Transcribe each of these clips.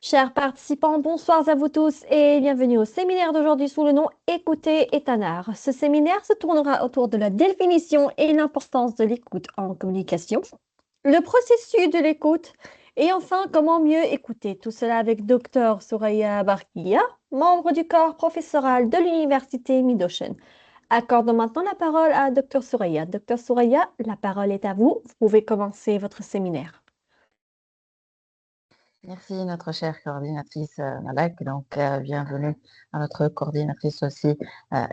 Chers participants, bonsoir à vous tous et bienvenue au séminaire d'aujourd'hui sous le nom Écouter est un art. Ce séminaire se tournera autour de la définition et l'importance de l'écoute en communication, le processus de l'écoute et enfin comment mieux écouter. Tout cela avec Dr Souraya Barkia, membre du corps professoral de l'université Mid-Ocean. Accordons maintenant la parole à Dr Souraya. Dr Souraya, la parole est à vous. Vous pouvez commencer votre séminaire. Merci, notre chère coordinatrice Malak. Donc, bienvenue à notre coordinatrice aussi,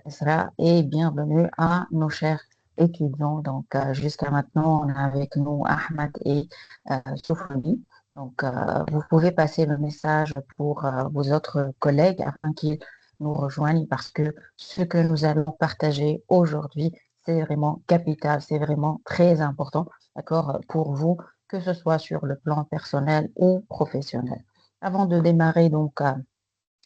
Esra, et bienvenue à nos chers étudiants. Donc, jusqu'à maintenant, on a avec nous Ahmad et Soufani. Donc, vous pouvez passer le message pour vos autres collègues afin qu'ils nous rejoignent parce que ce que nous allons partager aujourd'hui, c'est vraiment capital, c'est vraiment très important, d'accord, pour vous que ce soit sur le plan personnel ou professionnel. Avant de démarrer donc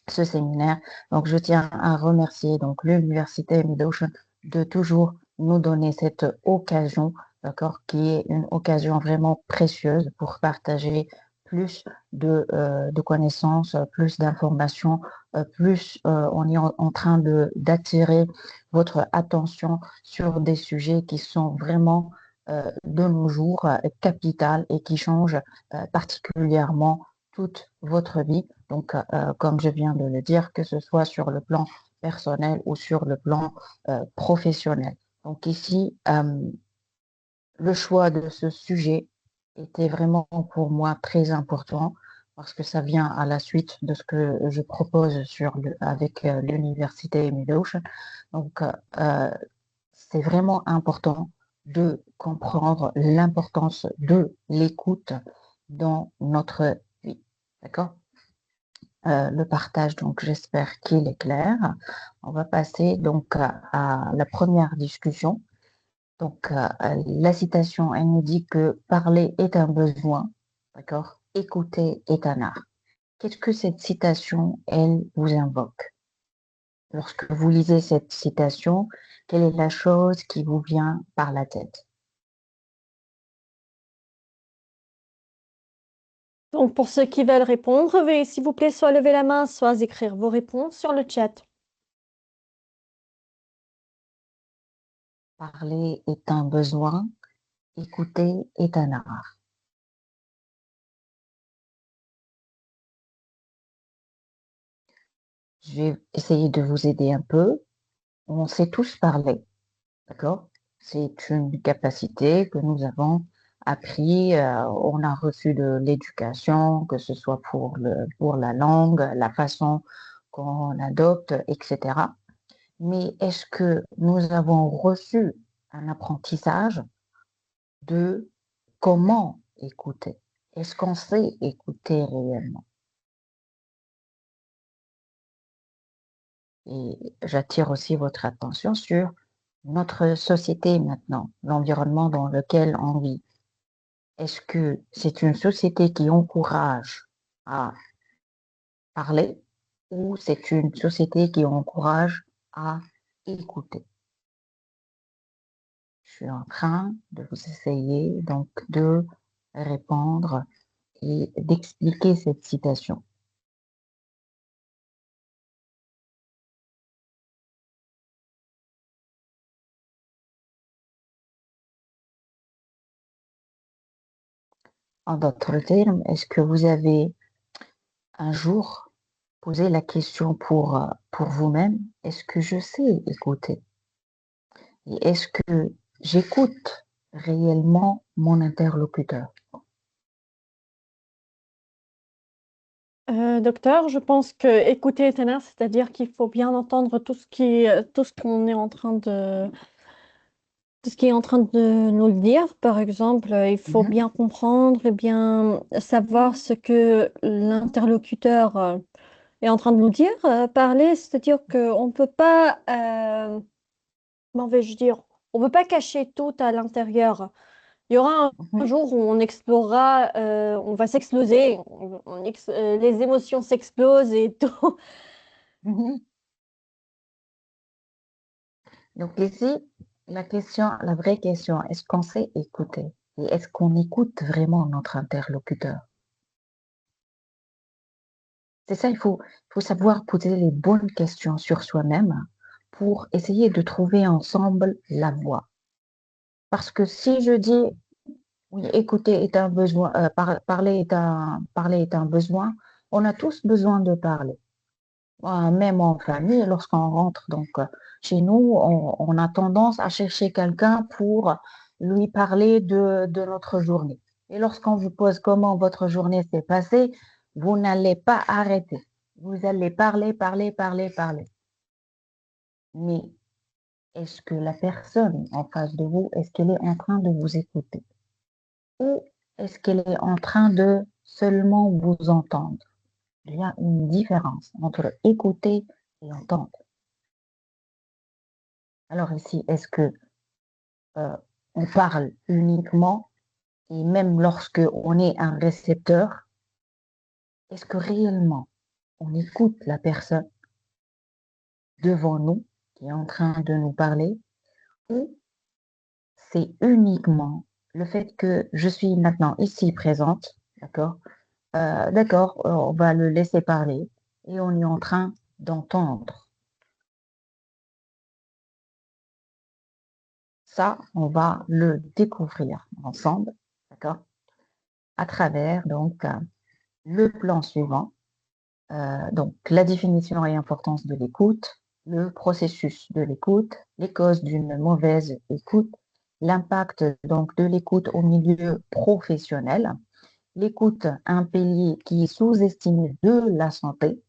ce séminaire, donc je tiens à remercier donc l'Université Mid-Ocean de toujours nous donner cette occasion, d'accord, qui est une occasion vraiment précieuse pour partager plus de connaissances, plus d'informations, plus on est en train d'attirer votre attention sur des sujets qui sont vraiment de nos jours capital et qui changent particulièrement toute votre vie. Donc, comme je viens de le dire, que ce soit sur le plan personnel ou sur le plan professionnel. Donc ici, le choix de ce sujet était vraiment pour moi très important parce que ça vient à la suite de ce que je propose avec l'université Mid-Ocean. Donc, c'est vraiment important de comprendre l'importance de l'écoute dans notre vie. D'accord? Le partage, donc j'espère qu'il est clair. On va passer donc à la première discussion. Donc, la citation, elle nous dit que parler est un besoin, d'accord? Écouter est un art. Qu'est-ce que cette citation, elle vous invoque? Lorsque vous lisez cette citation, quelle est la chose qui vous vient par la tête? Donc, pour ceux qui veulent répondre, veuillez s'il vous plaît soit lever la main, soit écrire vos réponses sur le chat. Parler est un besoin, écouter est un art. Je vais essayer de vous aider un peu. On sait tous parler, d'accord? C'est une capacité que nous avons appris, on a reçu de l'éducation, que ce soit pour la langue, la façon qu'on adopte, etc. Mais est-ce que nous avons reçu un apprentissage de comment écouter? Est-ce qu'on sait écouter réellement? Et j'attire aussi votre attention sur notre société maintenant, l'environnement dans lequel on vit. Est-ce que c'est une société qui encourage à parler ou c'est une société qui encourage à écouter? Je suis en train de vous essayer donc de répondre et d'expliquer cette citation. En d'autres termes, est-ce que vous avez un jour posé la question pour vous-même, est-ce que je sais écouter? Et est-ce que j'écoute réellement mon interlocuteur? Docteur, je pense que écouter est un art, c'est-à-dire qu'il faut bien entendre tout ce qu'on est en train de, tout ce qui est en train de nous le dire. Par exemple, il faut Mhm, bien comprendre et bien savoir ce que l'interlocuteur est en train de nous dire. Parler, c'est-à-dire qu'on ne peut pas, comment vais-je dire, on ne peut pas cacher tout à l'intérieur. Il y aura un mhm, jour où on explorera, on va s'exploser, les émotions s'explosent et tout. mhm. Donc ici, la vraie question, est-ce qu'on sait écouter? Et est-ce qu'on écoute vraiment notre interlocuteur? C'est ça, il faut savoir poser les bonnes questions sur soi-même pour essayer de trouver ensemble la voie. Parce que si je dis, oui, écouter est un besoin, parler est un besoin, on a tous besoin de parler. Même en famille, lorsqu'on rentre donc chez nous, on a tendance à chercher quelqu'un pour lui parler de notre journée. Et lorsqu'on vous pose comment votre journée s'est passée, vous n'allez pas arrêter. Vous allez parler, parler, parler, parler. Mais est-ce que la personne en face de vous, est-ce qu'elle est en train de vous écouter? Ou est-ce qu'elle est en train de seulement vous entendre? Il y a une différence entre écouter et entendre. Alors ici, est-ce que on parle uniquement et même lorsque on est un récepteur, est-ce que réellement on écoute la personne devant nous qui est en train de nous parler ou c'est uniquement le fait que je suis maintenant ici présente, d'accord? D'accord, on va le laisser parler et on est en train d'entendre. Ça, on va le découvrir ensemble, d'accord? À travers donc le plan suivant. Donc, la définition et importance de l'écoute, le processus de l'écoute, les causes d'une mauvaise écoute, l'impact donc de l'écoute au milieu professionnel, l'écoute, un pilier qui est sous-estimé de la santé,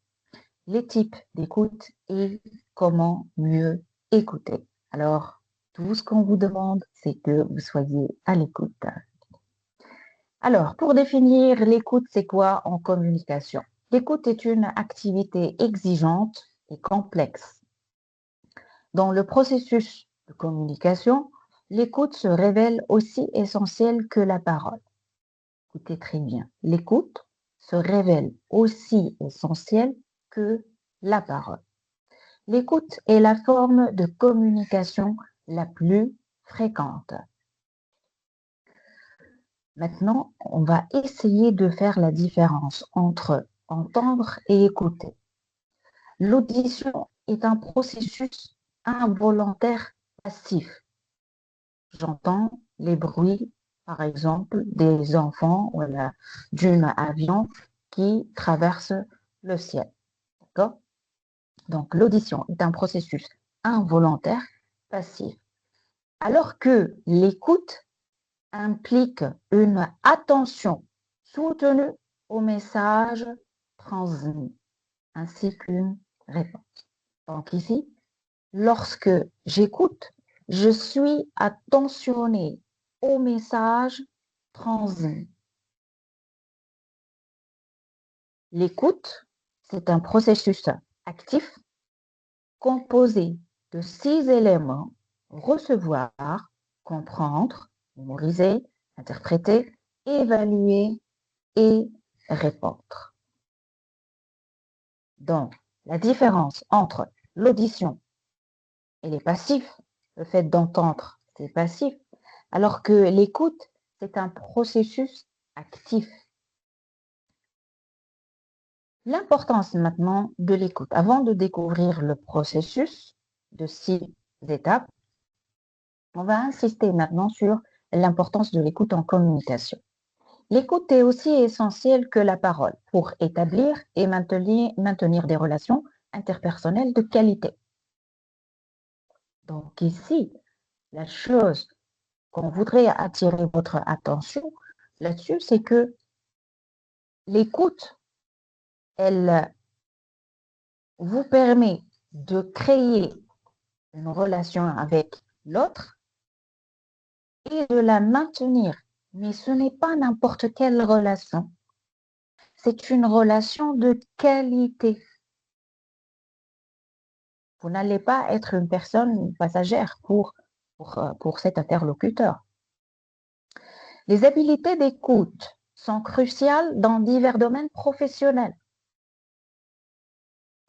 les types d'écoute et comment mieux écouter. Alors, tout ce qu'on vous demande, c'est que vous soyez à l'écoute. Alors, pour définir l'écoute, c'est quoi en communication? L'écoute est une activité exigeante et complexe. Dans le processus de communication, l'écoute se révèle aussi essentielle que la parole. Écoutez très bien. L'écoute se révèle aussi essentielle que la parole. L'écoute est la forme de communication la plus fréquente. Maintenant, on va essayer de faire la différence entre entendre et écouter. L'audition est un processus involontaire passif. J'entends les bruits, par exemple, des enfants ou d'un avion qui traverse le ciel. D'accord? Donc, l'audition est un processus involontaire passif. Alors que l'écoute implique une attention soutenue au message transmis, ainsi qu'une réponse. Donc ici, lorsque j'écoute, je suis attentionné au message transmis. L'écoute, c'est un processus actif composé de 6 éléments: recevoir, comprendre, mémoriser, interpréter, évaluer et répondre. Donc, la différence entre l'audition et les passifs, le fait d'entendre, c'est passif, alors que l'écoute, c'est un processus actif. L'importance maintenant de l'écoute. Avant de découvrir le processus de 6 étapes, on va insister maintenant sur l'importance de l'écoute en communication. L'écoute est aussi essentielle que la parole pour établir et maintenir des relations interpersonnelles de qualité. Donc ici, la chose qu'on voudrait attirer votre attention là-dessus, c'est que l'écoute, elle vous permet de créer une relation avec l'autre et de la maintenir. Mais ce n'est pas n'importe quelle relation. C'est une relation de qualité. Vous n'allez pas être une personne passagère pour cet interlocuteur. Les habiletés d'écoute sont cruciales dans divers domaines professionnels.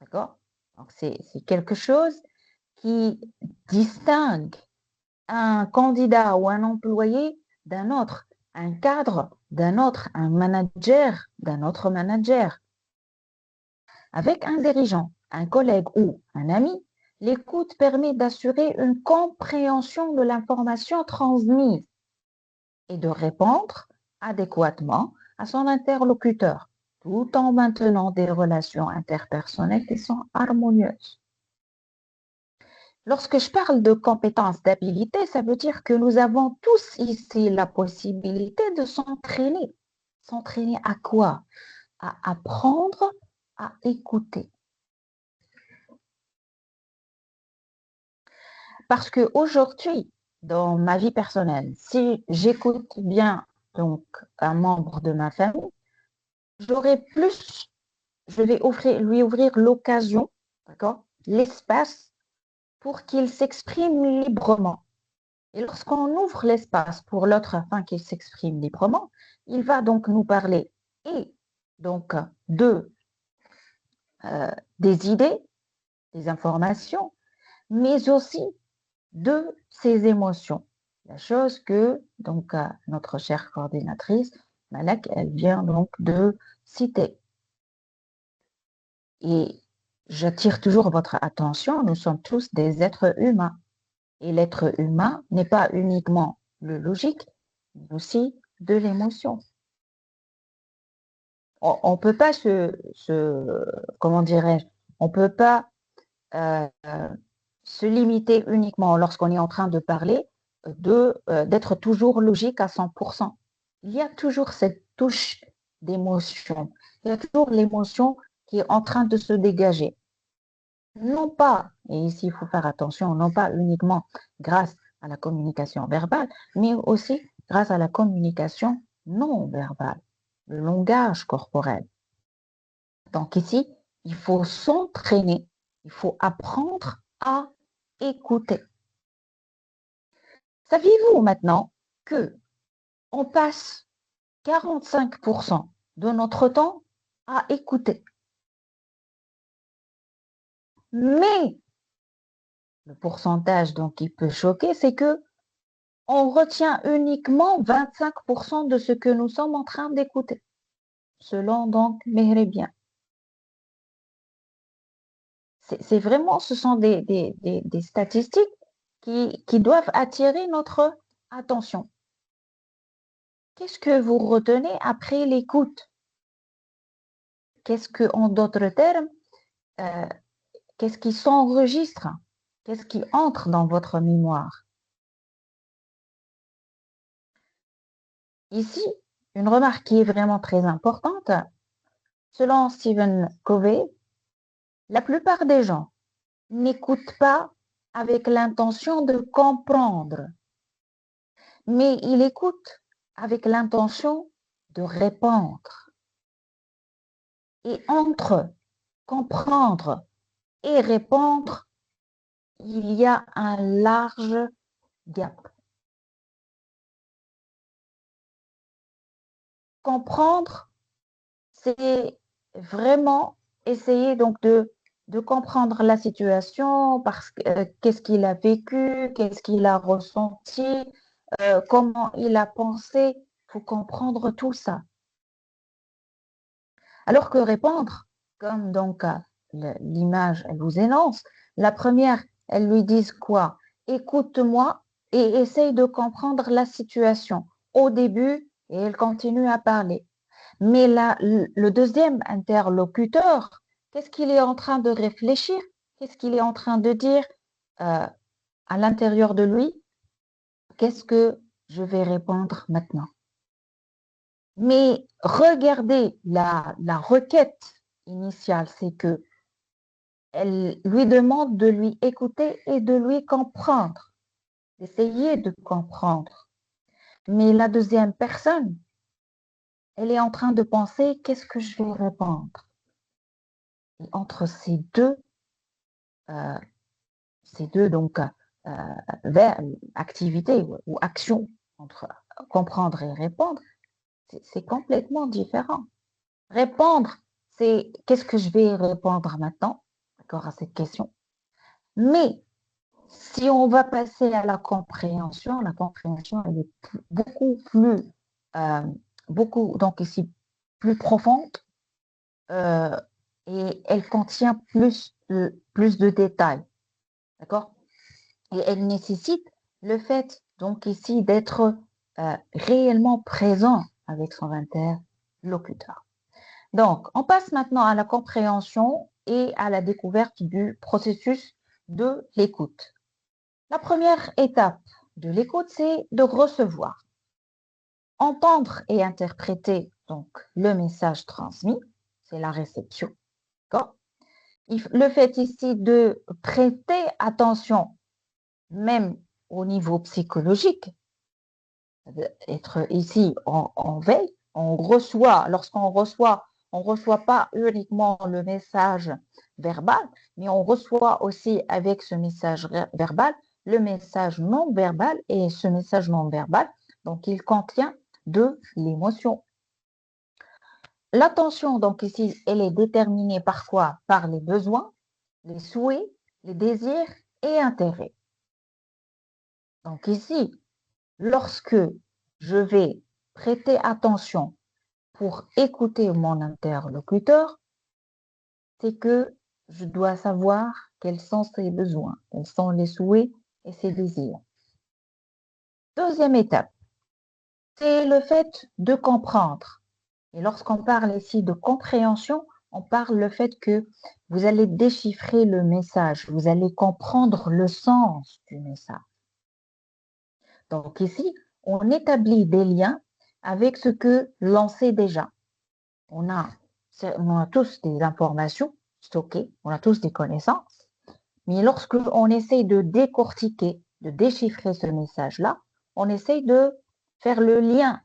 D'accord? Donc, c'est quelque chose qui distingue un candidat ou un employé d'un autre, un cadre d'un autre, un manager d'un autre manager. Avec un dirigeant, un collègue ou un ami, l'écoute permet d'assurer une compréhension de l'information transmise et de répondre adéquatement à son interlocuteur, tout en maintenant des relations interpersonnelles qui sont harmonieuses. Lorsque je parle de compétences, d'habilité, ça veut dire que nous avons tous ici la possibilité de s'entraîner. S'entraîner à quoi? À apprendre à écouter. Parce qu'aujourd'hui, dans ma vie personnelle, si j'écoute bien donc un membre de ma famille, j'aurai plus, je vais lui ouvrir l'occasion, d'accord, l'espace pour qu'il s'exprime librement. Et lorsqu'on ouvre l'espace pour l'autre afin qu'il s'exprime librement, il va donc nous parler et donc de des idées, des informations, mais aussi de ses émotions. La chose que donc notre chère coordinatrice Malak, elle vient donc de citer. Et j'attire toujours votre attention, nous sommes tous des êtres humains. Et l'être humain n'est pas uniquement le logique, mais aussi de l'émotion. On ne peut pas comment dirais-je, on ne peut pas se limiter uniquement lorsqu'on est en train de parler d'être toujours logique à 100%. Il y a toujours cette touche d'émotion. Il y a toujours l'émotion qui est en train de se dégager. Non pas, et ici il faut faire attention, non pas uniquement grâce à la communication verbale, mais aussi grâce à la communication non verbale, le langage corporel. Donc ici, il faut s'entraîner, il faut apprendre à écouter. Saviez-vous maintenant que on passe 45% de notre temps à écouter? Mais le pourcentage donc qui peut choquer, c'est que on retient uniquement 25% de ce que nous sommes en train d'écouter, selon donc Mehrébien. C'est vraiment, ce sont des statistiques qui doivent attirer notre attention. Qu'est-ce que vous retenez après l'écoute? Qu'est-ce que, en d'autres termes, qu'est-ce qui s'enregistre? Qu'est-ce qui entre dans votre mémoire? Ici, une remarque qui est vraiment très importante. Selon Stephen Covey, la plupart des gens n'écoutent pas avec l'intention de comprendre, mais ils écoutent avec l'intention de répondre. Et entre comprendre et répondre, il y a un large gap. Comprendre, c'est vraiment essayer donc de comprendre la situation, parce que qu'est-ce qu'il a vécu, qu'est-ce qu'il a ressenti, comment il a pensé. Il faut comprendre tout ça. Alors que répondre, comme donc l'image, elle vous énonce, la première, elle lui dit quoi? Écoute-moi et essaye de comprendre la situation au début, et elle continue à parler. Mais là, le deuxième interlocuteur, qu'est-ce qu'il est en train de réfléchir? Qu'est-ce qu'il est en train de dire à l'intérieur de lui? Qu'est-ce que je vais répondre maintenant? Mais regardez la requête initiale, c'est que elle lui demande de lui écouter et de lui comprendre, d'essayer de comprendre. Mais la deuxième personne, elle est en train de penser, qu'est-ce que je vais répondre? Et entre ces deux donc activités ou actions entre comprendre et répondre, c'est complètement différent. Répondre, c'est qu'est-ce que je vais répondre maintenant, d'accord, à cette question. Mais si on va passer à la compréhension elle est beaucoup plus, beaucoup donc ici plus profonde et elle contient plus de détails. D'accord? Et elle nécessite le fait, donc ici, d'être réellement présent avec son interlocuteur. Donc, on passe maintenant à la compréhension et à la découverte du processus de l'écoute. La première étape de l'écoute, c'est de recevoir. Entendre et interpréter donc le message transmis, c'est la réception. Le fait ici de prêter attention, même au niveau psychologique, être ici en veille, lorsqu'on reçoit, on ne reçoit pas uniquement le message verbal, mais on reçoit aussi avec ce message verbal le message non verbal, et ce message non verbal, donc il contient de l'émotion. L'attention, donc ici, elle est déterminée par quoi? Par les besoins, les souhaits, les désirs et intérêts. Donc ici, lorsque je vais prêter attention pour écouter mon interlocuteur, c'est que je dois savoir quels sont ses besoins, quels sont les souhaits et ses désirs. Deuxième étape, c'est le fait de comprendre. Et lorsqu'on parle ici de compréhension, on parle le fait que vous allez déchiffrer le message, vous allez comprendre le sens du message. Donc ici, on établit des liens avec ce que l'on sait déjà. On a tous des informations stockées, on a tous des connaissances, mais lorsque on essaye de décortiquer, de déchiffrer ce message-là, on essaye de faire le lien.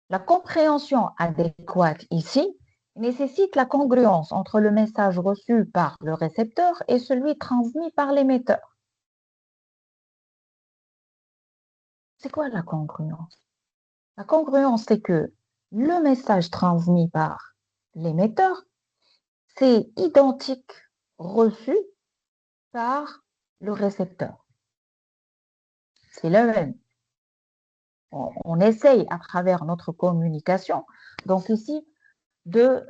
La compréhension adéquate ici nécessite la congruence entre le message reçu par le récepteur et celui transmis par l'émetteur. C'est quoi la congruence? La congruence, c'est que le message transmis par l'émetteur, c'est identique reçu par le récepteur. C'est le même. On essaye à travers notre communication, donc ici, de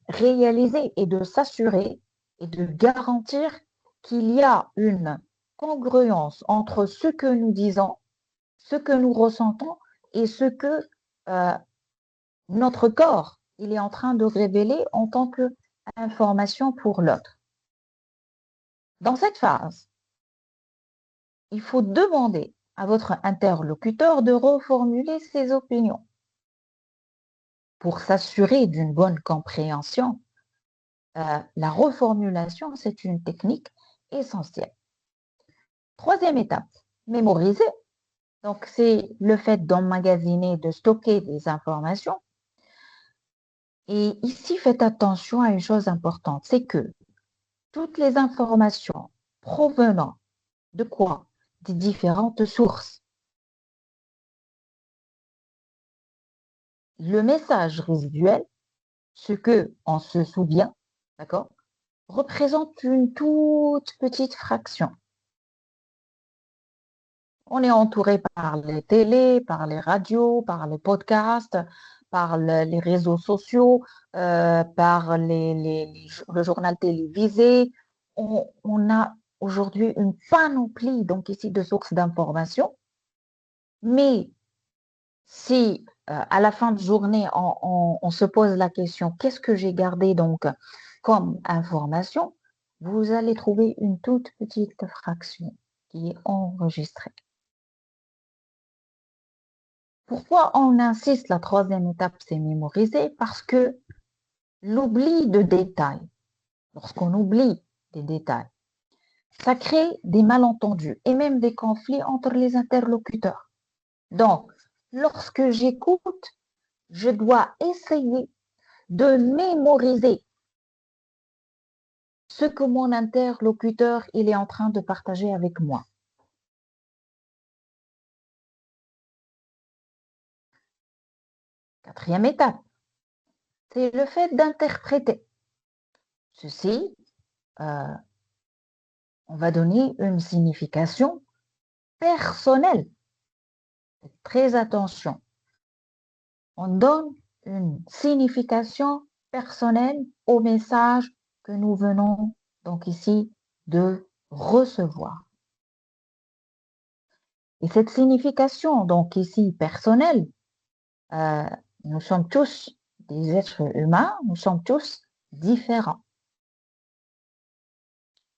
réaliser et de s'assurer et de garantir qu'il y a une congruence entre ce que nous disons, ce que nous ressentons et ce que notre corps il est en train de révéler en tant qu'information pour l'autre. Dans cette phase, il faut demander à votre interlocuteur de reformuler ses opinions. Pour s'assurer d'une bonne compréhension, la reformulation, c'est une technique essentielle. Troisième étape, mémoriser. Donc, c'est le fait d'emmagasiner, de stocker des informations. Et ici, faites attention à une chose importante, c'est que toutes les informations provenant de quoi? Des différentes sources. Le message résiduel, ce que on se souvient, d'accord, représente une toute petite fraction. On est entouré par les télés, par les radios, par les podcasts, par les réseaux sociaux, par le journal télévisé. On a aujourd'hui une panoplie donc ici de sources d'informations. Mais si à la fin de journée, on se pose la question, qu'est-ce que j'ai gardé donc comme information? Vous allez trouver une toute petite fraction qui est enregistrée. Pourquoi on insiste, la troisième étape, c'est mémoriser? Parce que l'oubli de détails, lorsqu'on oublie des détails, ça crée des malentendus et même des conflits entre les interlocuteurs. Donc, lorsque j'écoute, je dois essayer de mémoriser ce que mon interlocuteur il est en train de partager avec moi. Quatrième étape, c'est le fait d'interpréter. Ceci, on va donner une signification personnelle. Faites très attention. On donne une signification personnel au message que nous venons donc ici de recevoir. Et cette signification donc ici personnelle, euh, nous sommes tous des êtres humains, nous sommes tous différents.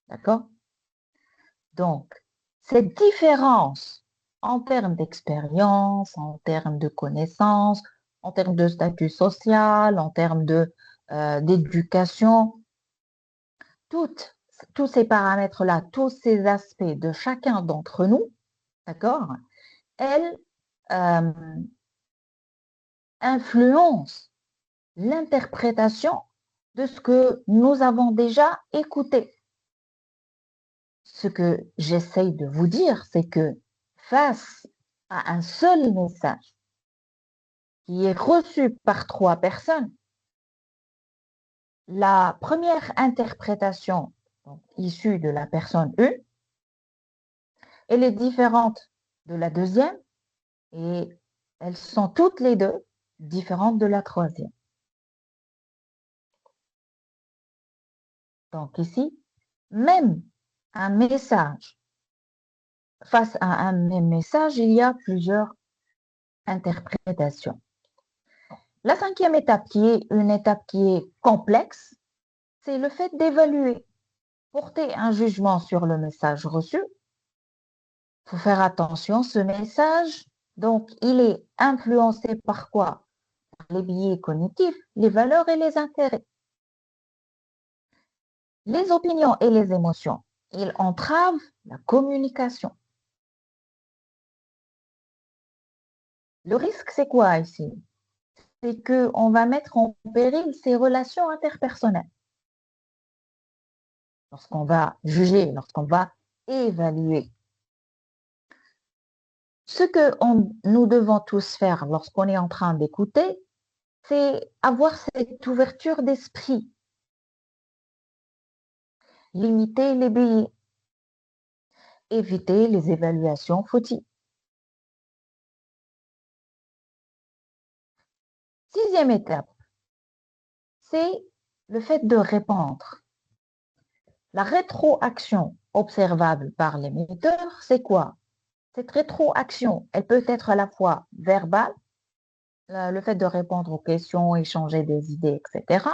D'accord? Donc, cette différence en termes d'expérience, en termes de connaissances, en termes de statut social, en termes d'éducation, tous ces paramètres-là, tous ces aspects de chacun d'entre nous, d'accord, elles euh, influencent l'interprétation de ce que nous avons déjà écouté. Ce que j'essaye de vous dire, c'est que face à un seul message qui est reçu par 3 personnes, la première interprétation donc, issue de la personne 1, elle est différente de la deuxième et elles sont toutes les deux différentes de la troisième. Donc ici, même un message, face à un même message, il y a plusieurs interprétations. La 5e étape, qui est une étape qui est complexe, c'est le fait d'évaluer, porter un jugement sur le message reçu. Il faut faire attention, ce message, donc, il est influencé par quoi? Par les biais cognitifs, les valeurs et les intérêts. Les opinions et les émotions, ils entravent la communication. Le risque, c'est quoi ici? C'est qu'on va mettre en péril ces relations interpersonnelles. Lorsqu'on va juger, lorsqu'on va évaluer. Ce que nous devons tous faire lorsqu'on est en train d'écouter, c'est avoir cette ouverture d'esprit, limiter les biais, éviter les évaluations fautives. 6e étape, c'est le fait de répondre. La rétroaction observable par l'émetteur, c'est quoi? Cette rétroaction, elle peut être à la fois verbale, le fait de répondre aux questions, échanger des idées, etc.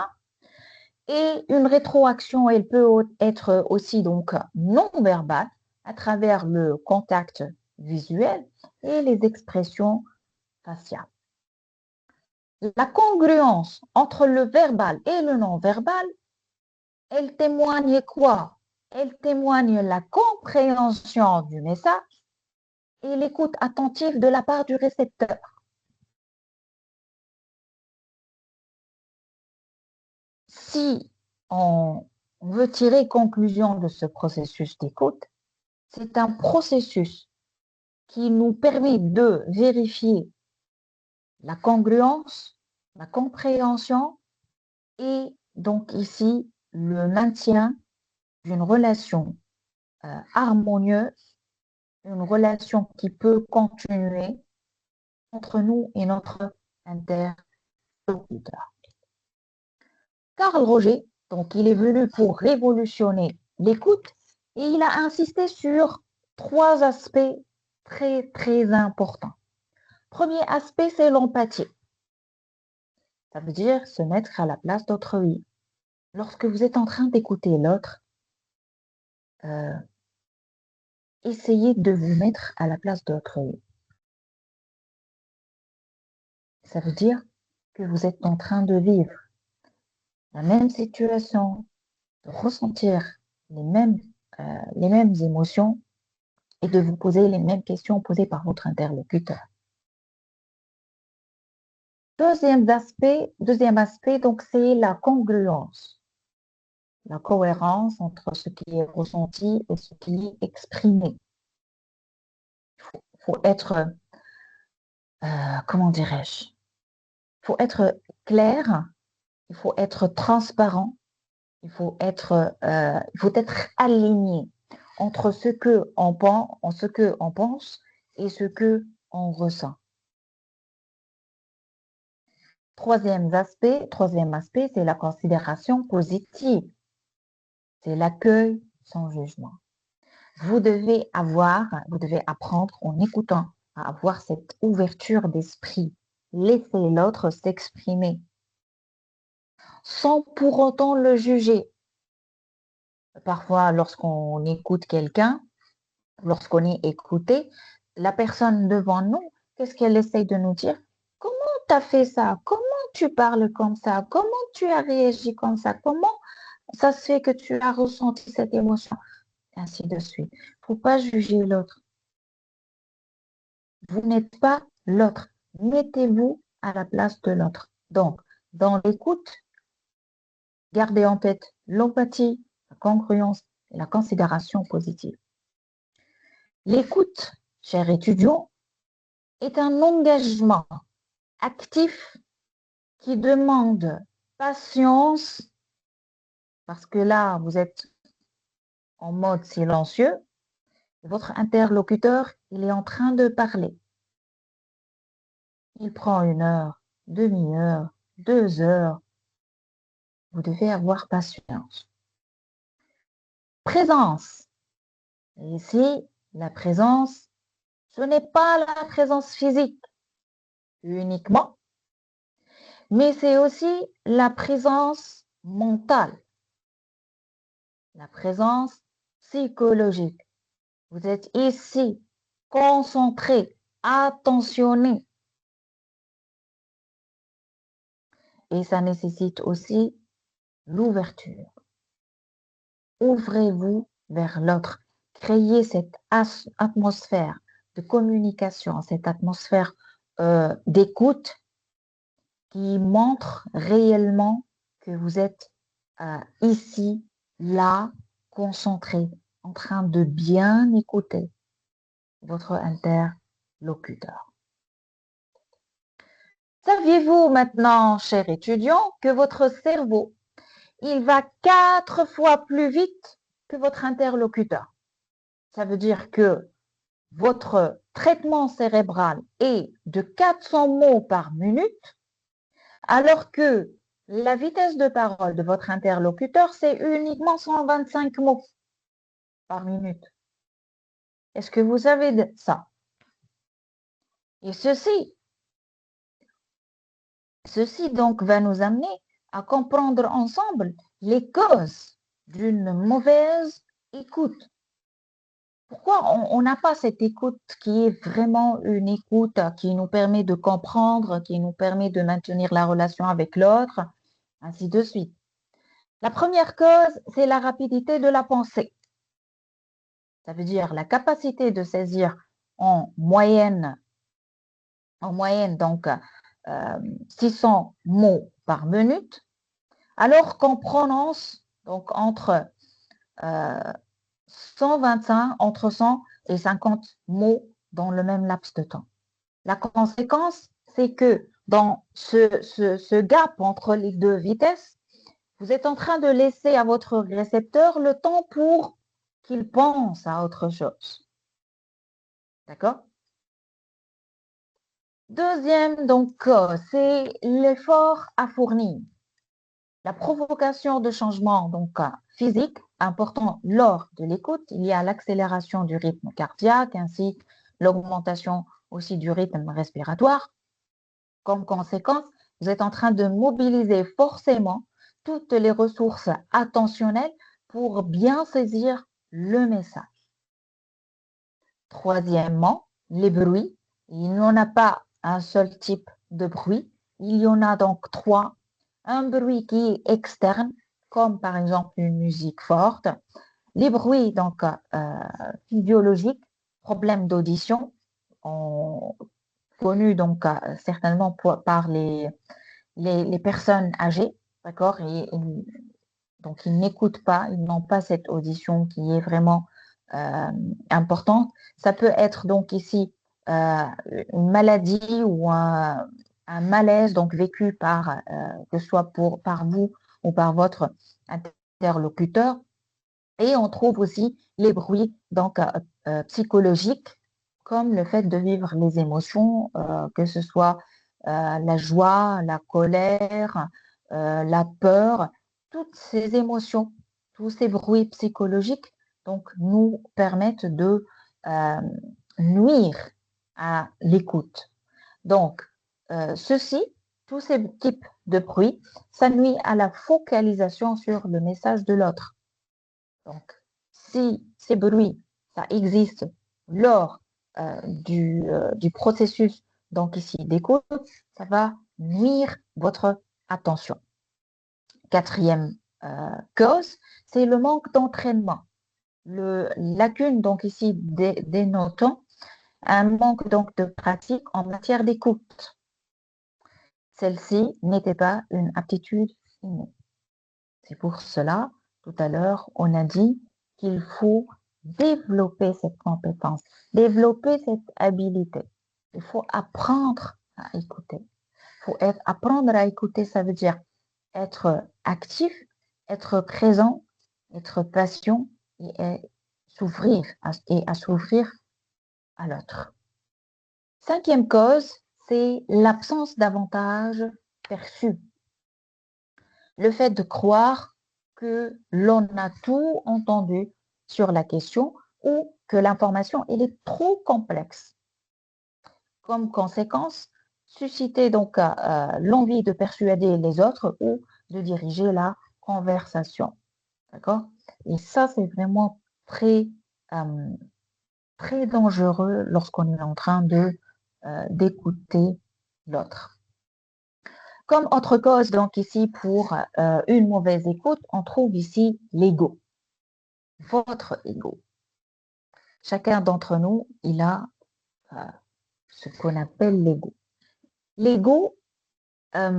Et une rétroaction, elle peut être aussi donc non verbale à travers le contact visuel et les expressions faciales. La congruence entre le verbal et le non-verbal, elle témoigne quoi? Elle témoigne la compréhension du message et l'écoute attentive de la part du récepteur. Si on veut tirer conclusion de ce processus d'écoute, c'est un processus qui nous permet de vérifier la congruence, la compréhension et donc ici le maintien d'une relation harmonieuse, une relation qui peut continuer entre nous et notre interlocuteur. Carl Roger, donc il est venu pour révolutionner l'écoute et il a insisté sur 3 aspects très très importants. Premier aspect, c'est l'empathie. Ça veut dire se mettre à la place d'autrui. Lorsque vous êtes en train d'écouter l'autre, essayez de vous mettre à la place d'autrui. Ça veut dire que vous êtes en train de vivre la même situation, de ressentir les mêmes émotions et de vous poser les mêmes questions posées par votre interlocuteur. Deuxième aspect, donc, c'est la congruence, la cohérence entre ce qui est ressenti et ce qui est exprimé. Il faut être, comment dirais-je, il faut être clair, il faut être transparent, il faut être aligné entre ce que on pense et ce que on ressent. Troisième aspect, c'est la considération positive. C'est l'accueil sans jugement. Vous devez apprendre en écoutant à avoir cette ouverture d'esprit. Laissez l'autre s'exprimer sans pour autant le juger. Parfois, lorsqu'on écoute quelqu'un, lorsqu'on est écouté, la personne devant nous, qu'est-ce qu'elle essaye de nous dire? Comment tu as fait ça? Comment tu parles comme ça? Comment tu as réagi comme ça? Comment ça se fait que tu as ressenti cette émotion? Ainsi de suite. Il ne faut pas juger l'autre. Vous n'êtes pas l'autre. Mettez-vous à la place de l'autre. Donc, dans l'écoute, gardez en tête l'empathie, la congruence et la considération positive. L'écoute, chers étudiants, est un engagement actif qui demande patience, parce que là, vous êtes en mode silencieux. Votre interlocuteur, il est en train de parler. Il prend 1 heure, demi-heure, 2 heures. Vous devez avoir patience. Présence. Et ici, la présence, ce n'est pas la présence physique uniquement, mais c'est aussi la présence mentale, la présence psychologique. Vous êtes ici, concentré, attentionné. Et ça nécessite aussi l'ouverture. Ouvrez-vous vers l'autre. Créez cette atmosphère de communication, cette atmosphère d'écoute qui montre réellement que vous êtes ici, là, concentré, en train de bien écouter votre interlocuteur. Saviez-vous maintenant, chers étudiants, que votre cerveau, il va 4 fois plus vite que votre interlocuteur? Ça veut dire que votre traitement cérébral est de 400 mots par minute, alors que la vitesse de parole de votre interlocuteur, c'est uniquement 125 mots par minute. Est-ce que vous savez ça? Et ceci donc va nous amener à comprendre ensemble les causes d'une mauvaise écoute. Pourquoi on n'a pas cette écoute qui est vraiment une écoute qui nous permet de comprendre, qui nous permet de maintenir la relation avec l'autre, ainsi de suite. La première cause, c'est la rapidité de la pensée. Ça veut dire la capacité de saisir en moyenne donc 600 mots par minute, alors qu'on prononce donc entre 100 et 50 mots dans le même laps de temps. La conséquence, c'est que dans ce gap entre les deux vitesses, vous êtes en train de laisser à votre récepteur le temps pour qu'il pense à autre chose. D'accord? Deuxième, donc, c'est l'effort à fournir. La provocation de changements donc, physiques importants lors de l'écoute, il y a l'accélération du rythme cardiaque, ainsi l'augmentation aussi du rythme respiratoire. Comme conséquence, vous êtes en train de mobiliser forcément toutes les ressources attentionnelles pour bien saisir le message. Troisièmement, les bruits. Il n'y en a pas un seul type de bruit. Il y en a donc 3. Un bruit qui est externe, comme par exemple une musique forte. Les bruits donc physiologiques, problèmes d'audition, connus donc certainement par les personnes âgées, d'accord, donc ils n'écoutent pas, ils n'ont pas cette audition qui est vraiment importante. Ça peut être donc ici une maladie ou un malaise donc vécu par que ce soit par vous ou par votre interlocuteur. Et on trouve aussi les bruits donc psychologiques, comme le fait de vivre les émotions, que ce soit la joie, la colère, la peur, toutes ces émotions, tous ces bruits psychologiques, donc, nous permettent de nuire à l'écoute. Donc, ceci, tous ces types de bruits, ça nuit à la focalisation sur le message de l'autre. Donc, si ces bruits, ça existe lors du processus, donc ici d'écoute, ça va nuire votre attention. Quatrième cause, c'est le manque d'entraînement. Le lacune, donc ici, dénotant un manque donc de pratique en matière d'écoute. Celle-ci n'était pas une aptitude innée. C'est pour cela, tout à l'heure, on a dit qu'il faut développer cette compétence, développer cette habilité. Il faut apprendre à écouter. Apprendre à écouter, ça veut dire être actif, être présent, être patient et s'ouvrir à s'ouvrir à l'autre. Cinquième cause, c'est l'absence d'avantages perçus. Le fait de croire que l'on a tout entendu sur la question ou que l'information elle est trop complexe. Comme conséquence, susciter donc l'envie de persuader les autres ou de diriger la conversation. D'accord? Et ça, c'est vraiment très, très dangereux lorsqu'on est en train d'écouter l'autre. Comme autre cause, donc ici, pour une mauvaise écoute, on trouve ici l'ego, votre ego. Chacun d'entre nous, il a ce qu'on appelle l'ego. L'ego, ça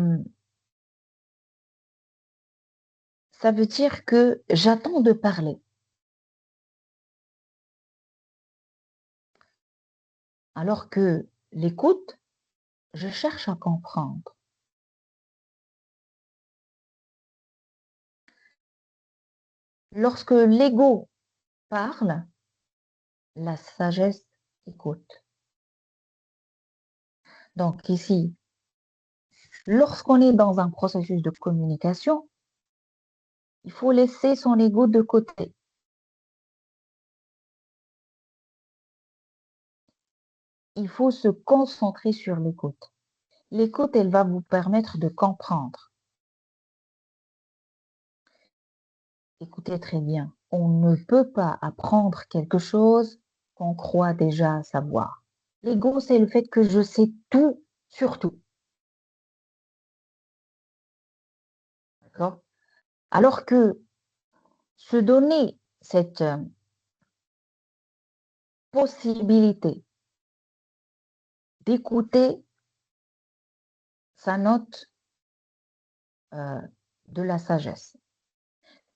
veut dire que j'attends de parler. Alors que l'écoute, je cherche à comprendre. Lorsque l'ego parle, la sagesse écoute. Donc ici, lorsqu'on est dans un processus de communication, il faut laisser son ego de côté. Il faut se concentrer sur l'écoute. L'écoute, elle va vous permettre de comprendre. Écoutez très bien, on ne peut pas apprendre quelque chose qu'on croit déjà savoir. L'ego, c'est le fait que je sais tout sur tout. D'accord? Alors que se donner cette possibilité d'écouter sa note de la sagesse.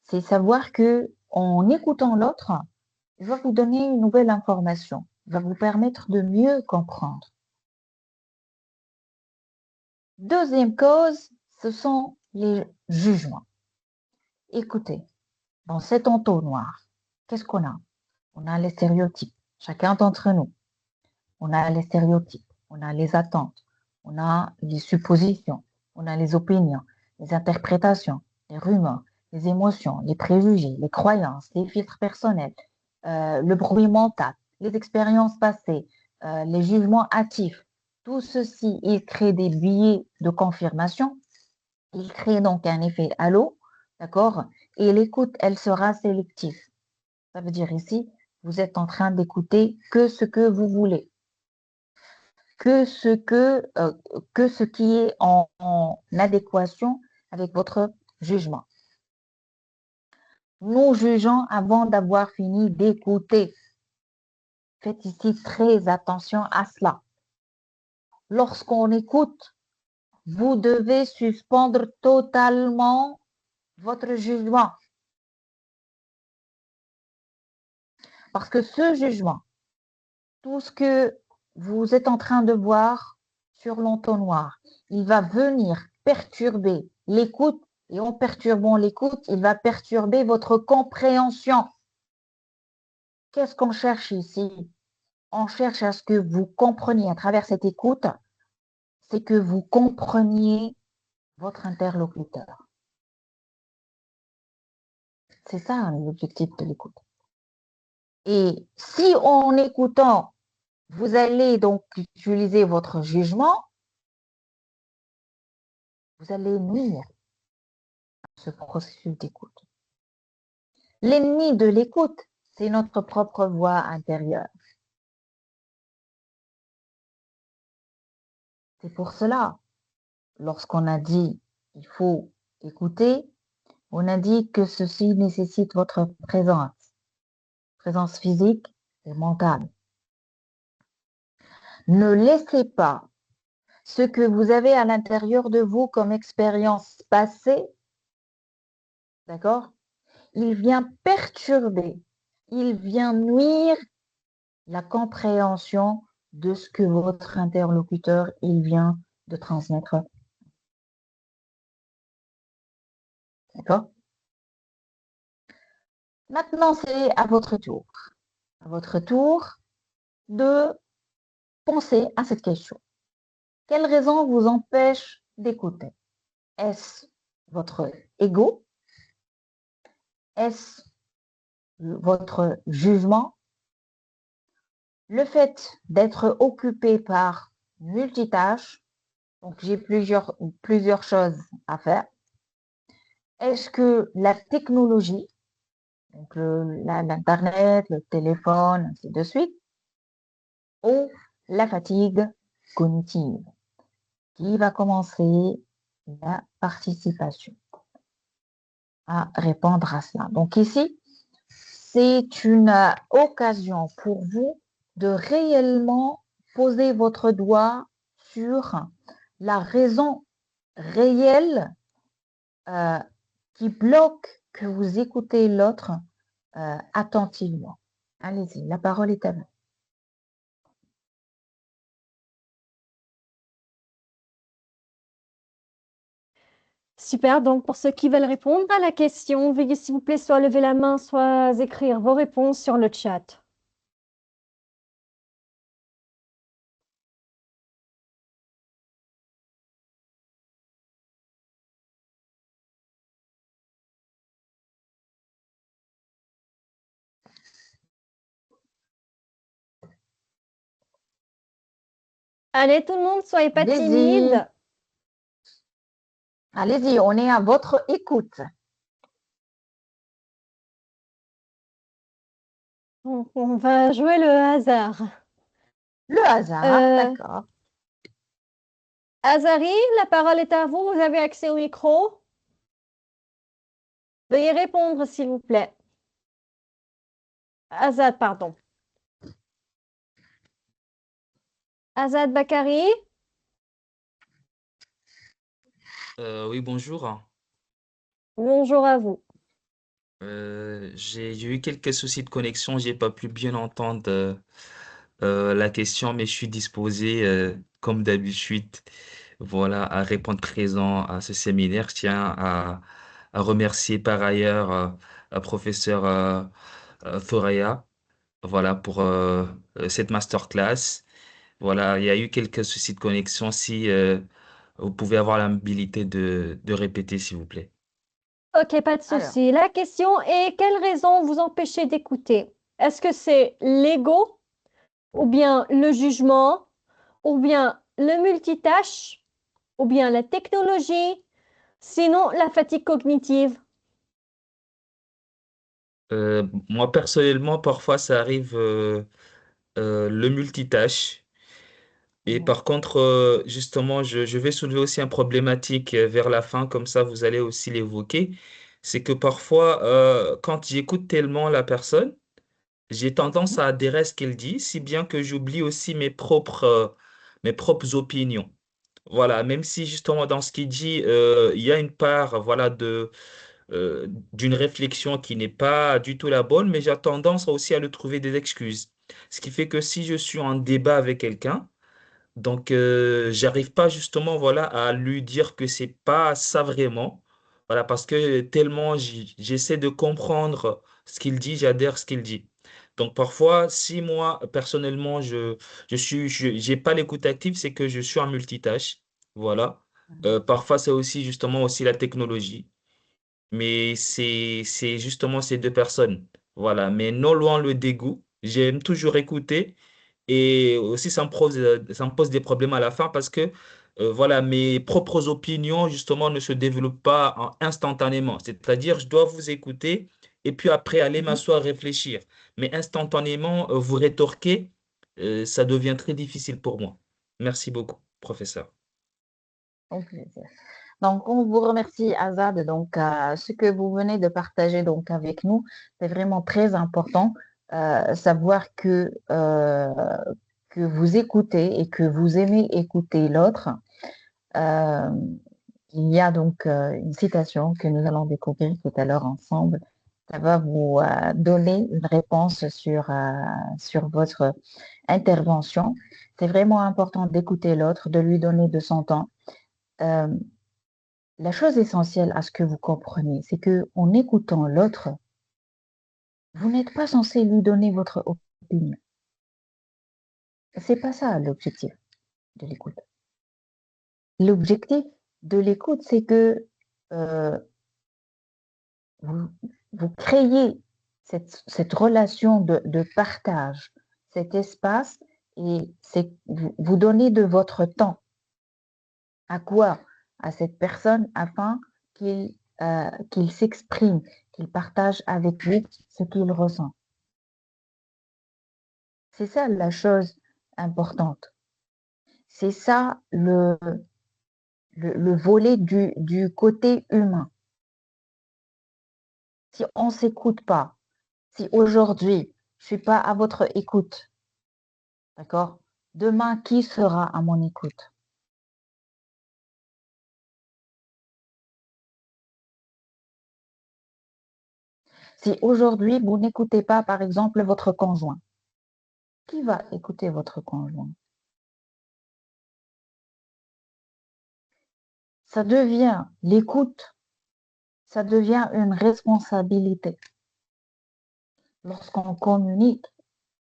C'est savoir que en écoutant l'autre, il va vous donner une nouvelle information, il va vous permettre de mieux comprendre. Deuxième cause, ce sont les jugements. Écoutez, dans cet entonnoir, qu'est-ce qu'on a? On a les stéréotypes, chacun d'entre nous. On a les stéréotypes, on a les attentes, on a les suppositions, on a les opinions, les interprétations, les rumeurs, les émotions, les préjugés, les croyances, les filtres personnels, le bruit mental, les expériences passées, les jugements hâtifs. Tout ceci, il crée des biais de confirmation. Il crée donc un effet halo, d'accord? Et l'écoute, elle sera sélective. Ça veut dire ici, vous êtes en train d'écouter que ce que vous voulez, que ce qui est en adéquation avec votre jugement. Nous jugeons avant d'avoir fini d'écouter. Faites ici très attention à cela. Lorsqu'on écoute, vous devez suspendre totalement votre jugement. Parce que ce jugement, tout ce que vous êtes en train de voir sur l'entonnoir, il va venir perturber l'écoute et en perturbant l'écoute, il va perturber votre compréhension. Qu'est-ce qu'on cherche ici? On cherche à ce que vous compreniez à travers cette écoute c'est que vous compreniez votre interlocuteur. C'est ça hein, l'objectif de l'écoute. Et si en écoutant, vous allez donc utiliser votre jugement, vous allez nuire à ce processus d'écoute. L'ennemi de l'écoute, c'est notre propre voix intérieure. C'est pour cela, lorsqu'on a dit qu'il faut écouter, on a dit que ceci nécessite votre présence physique et mentale. Ne laissez pas ce que vous avez à l'intérieur de vous comme expérience passée, d'accord? Il vient perturber, il vient nuire la compréhension de ce que votre interlocuteur, il vient de transmettre. D'accord? Maintenant, c'est à votre tour. À votre tour de penser à cette question. Quelle raison vous empêche d'écouter? Est-ce votre ego? Est-ce votre jugement? Le fait d'être occupé par multitâches, donc j'ai plusieurs choses à faire. Est-ce que la technologie, donc l'Internet, le téléphone, ainsi de suite, ou la fatigue cognitive, qui va commencer la participation à répondre à cela. Donc ici, c'est une occasion pour vous de réellement poser votre doigt sur la raison réelle qui bloque que vous écoutez l'autre attentivement. Allez-y, la parole est à vous. Super. Donc, pour ceux qui veulent répondre à la question, veuillez s'il vous plaît soit lever la main, soit écrire vos réponses sur le chat. Allez, tout le monde, soyez pas Allez-y, timide. allez-y, on est à votre écoute. On va jouer le hasard. Le hasard, Euh, d'accord. Azari, la parole est à vous. Vous avez accès au micro. Veuillez répondre, s'il vous plaît. Azad, pardon. Azad Bakari, Oui, bonjour. bonjour à vous. J'ai eu quelques soucis de connexion, j'ai pas pu bien entendre la question, mais je suis disposé, comme d'habitude, voilà, à répondre présent à ce séminaire. Je tiens à remercier par ailleurs professeur Thoraya, voilà, pour cette masterclass. Voilà, il y a eu quelques soucis de connexion. Si vous pouvez avoir l'amabilité de répéter, s'il vous plaît. Ok, pas de Alors, souci. La question est, quelle raison vous empêchez d'écouter? Est-ce que c'est l'ego, ou bien le jugement, ou bien le multitâche, ou bien la technologie, sinon la fatigue cognitive? Moi, personnellement, parfois, ça arrive le multitâche. Et mhm, par contre, justement, je vais soulever aussi un problématique vers la fin, comme ça, vous allez aussi l'évoquer. C'est que parfois, quand j'écoute tellement la personne, j'ai tendance mhm, à adhérer à ce qu'elle dit, si bien que j'oublie aussi mes propres opinions. Voilà, même si justement dans ce qu'il dit, il y a une part, voilà, d'une réflexion qui n'est pas du tout la bonne, mais j'ai tendance aussi à le trouver des excuses. Ce qui fait que si je suis en débat avec quelqu'un, donc j'arrive pas justement voilà à lui dire que c'est pas ça vraiment. Voilà, parce que tellement j'essaie de comprendre ce qu'il dit, j'adhère ce qu'il dit. Donc parfois, si moi, personnellement, j'ai pas l'écoute active, c'est que je suis en multitâche. Voilà. Parfois, c'est aussi justement aussi la technologie. Mais c'est justement ces deux personnes. Voilà. Mais non loin le dégoût. J'aime toujours écouter. Et aussi, ça me pose des problèmes à la fin parce que voilà, mes propres opinions, justement, ne se développent pas instantanément. C'est-à-dire, je dois vous écouter et puis après aller Mhm. m'asseoir, réfléchir. Mais instantanément, vous rétorquer, ça devient très difficile pour moi. Merci beaucoup, professeur. Au plaisir. Donc, on vous remercie, Azad. Donc, ce que vous venez de partager donc avec nous, c'est vraiment très important. Savoir que vous écoutez et que vous aimez écouter l'autre. Euh, il y a donc une citation que nous allons découvrir tout à l'heure ensemble. Ça va vous donner une réponse sur votre intervention. C'est vraiment important d'écouter l'autre, de lui donner de son temps. Euh, la chose essentielle à ce que vous compreniez, c'est que en écoutant l'autre, vous n'êtes pas censé lui donner votre opinion. C'est pas ça l'objectif de l'écoute. L'objectif de l'écoute, c'est que euh, vous, vous créez cette relation de partage, cet espace, et vous donnez de votre temps. À quoi? À cette personne afin qu'il s'exprime, qu'il partage avec vous ce qu'il ressent. C'est ça la chose importante. C'est ça le volet du côté humain. Si on ne s'écoute pas, si aujourd'hui je ne suis pas à votre écoute, d'accord? Demain, qui sera à mon écoute? Si aujourd'hui vous n'écoutez pas, par exemple, votre conjoint, qui va écouter votre conjoint? Ça devient l'écoute, ça devient une responsabilité. Lorsqu'on communique,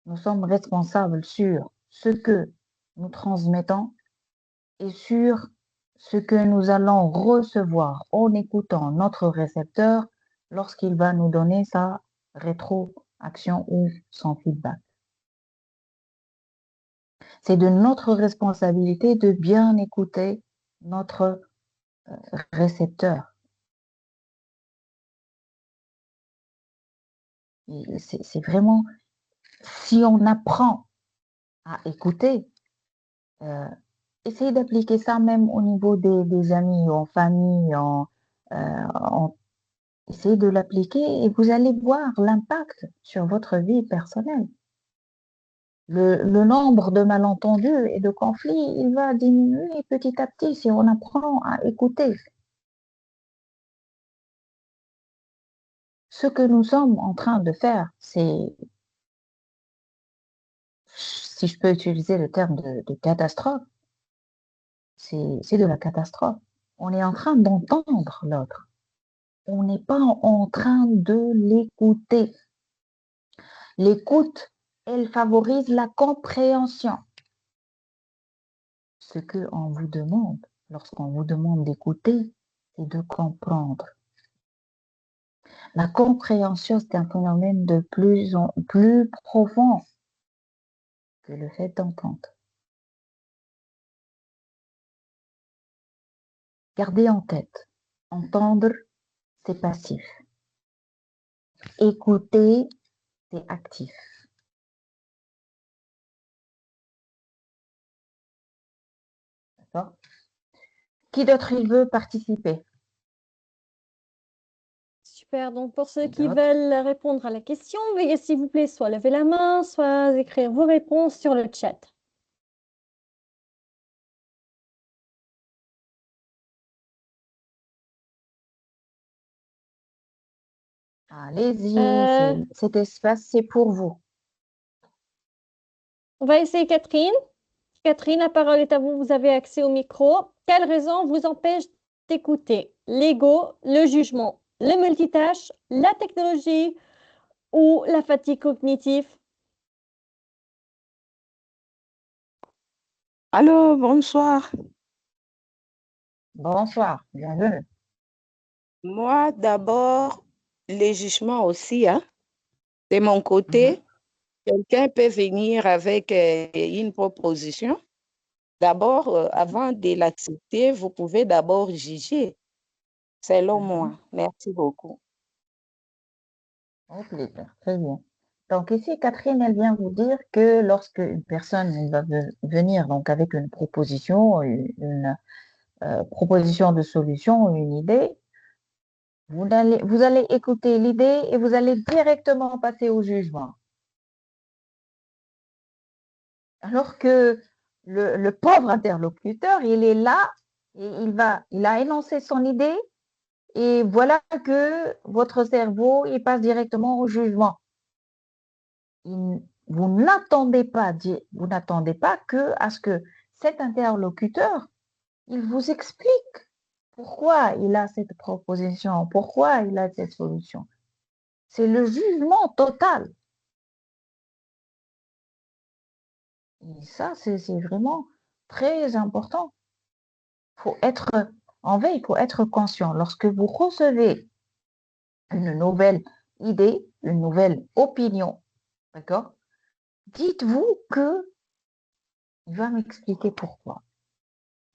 nous sommes responsables sur ce que nous transmettons et sur ce que nous allons recevoir en écoutant notre récepteur lorsqu'il va nous donner sa rétroaction ou son feedback. C'est de notre responsabilité de bien écouter notre récepteur. C'est vraiment, si on apprend à écouter, essayez d'appliquer ça même au niveau des amis, en famille, essayez de l'appliquer et vous allez voir l'impact sur votre vie personnelle. Le nombre de malentendus et de conflits, il va diminuer petit à petit si on apprend à écouter. Ce que nous sommes en train de faire, c'est, si je peux utiliser le terme de catastrophe, c'est de la catastrophe. On est en train d'entendre l'autre. On n'est pas en train de l'écouter. L'écoute, elle favorise la compréhension. Ce qu'on vous demande, lorsqu'on vous demande d'écouter, c'est de comprendre. La compréhension, c'est un phénomène de plus en plus profond que le fait d'entendre. Gardez en tête, entendre, c'est passif. Écouter, c'est actif. D'accord? Qui d'autre il veut participer? Super. Donc, pour ceux qui D'autres? veulent répondre à la question, veuillez s'il vous plaît soit lever la main, soit écrire vos réponses sur le chat. Allez-y, Euh, cet espace, c'est pour vous. on va essayer Catherine. Catherine, la parole est à vous. Vous avez accès au micro. Quelle raison vous empêche d'écouter? L'ego, le jugement, le multitâche, la technologie ou la fatigue cognitive? Alors, bonsoir. Bonsoir, bienvenue. Moi, d'abord, les jugements aussi, hein. De mon Mhm. côté, quelqu'un peut venir avec une proposition. D'abord, avant de l'accepter, vous pouvez d'abord juger, selon Mhm. moi. Merci beaucoup. Au plaisir, très bien. Donc ici, Catherine, elle vient vous dire que lorsque une personne elle va venir donc avec une proposition, une proposition de solution, une idée, vous allez écouter l'idée et vous allez directement passer au jugement. Alors que le pauvre interlocuteur, il est là et il a énoncé son idée et voilà que votre cerveau, il passe directement au jugement. Vous n'attendez pas que à ce que cet interlocuteur, il vous explique pourquoi il a cette proposition, pourquoi il a cette solution. C'est le jugement total. Et ça, c'est vraiment très important. Il faut être en veille, il faut être conscient. Lorsque vous recevez une nouvelle idée, une nouvelle opinion, d'accord? Dites-vous que il va m'expliquer pourquoi.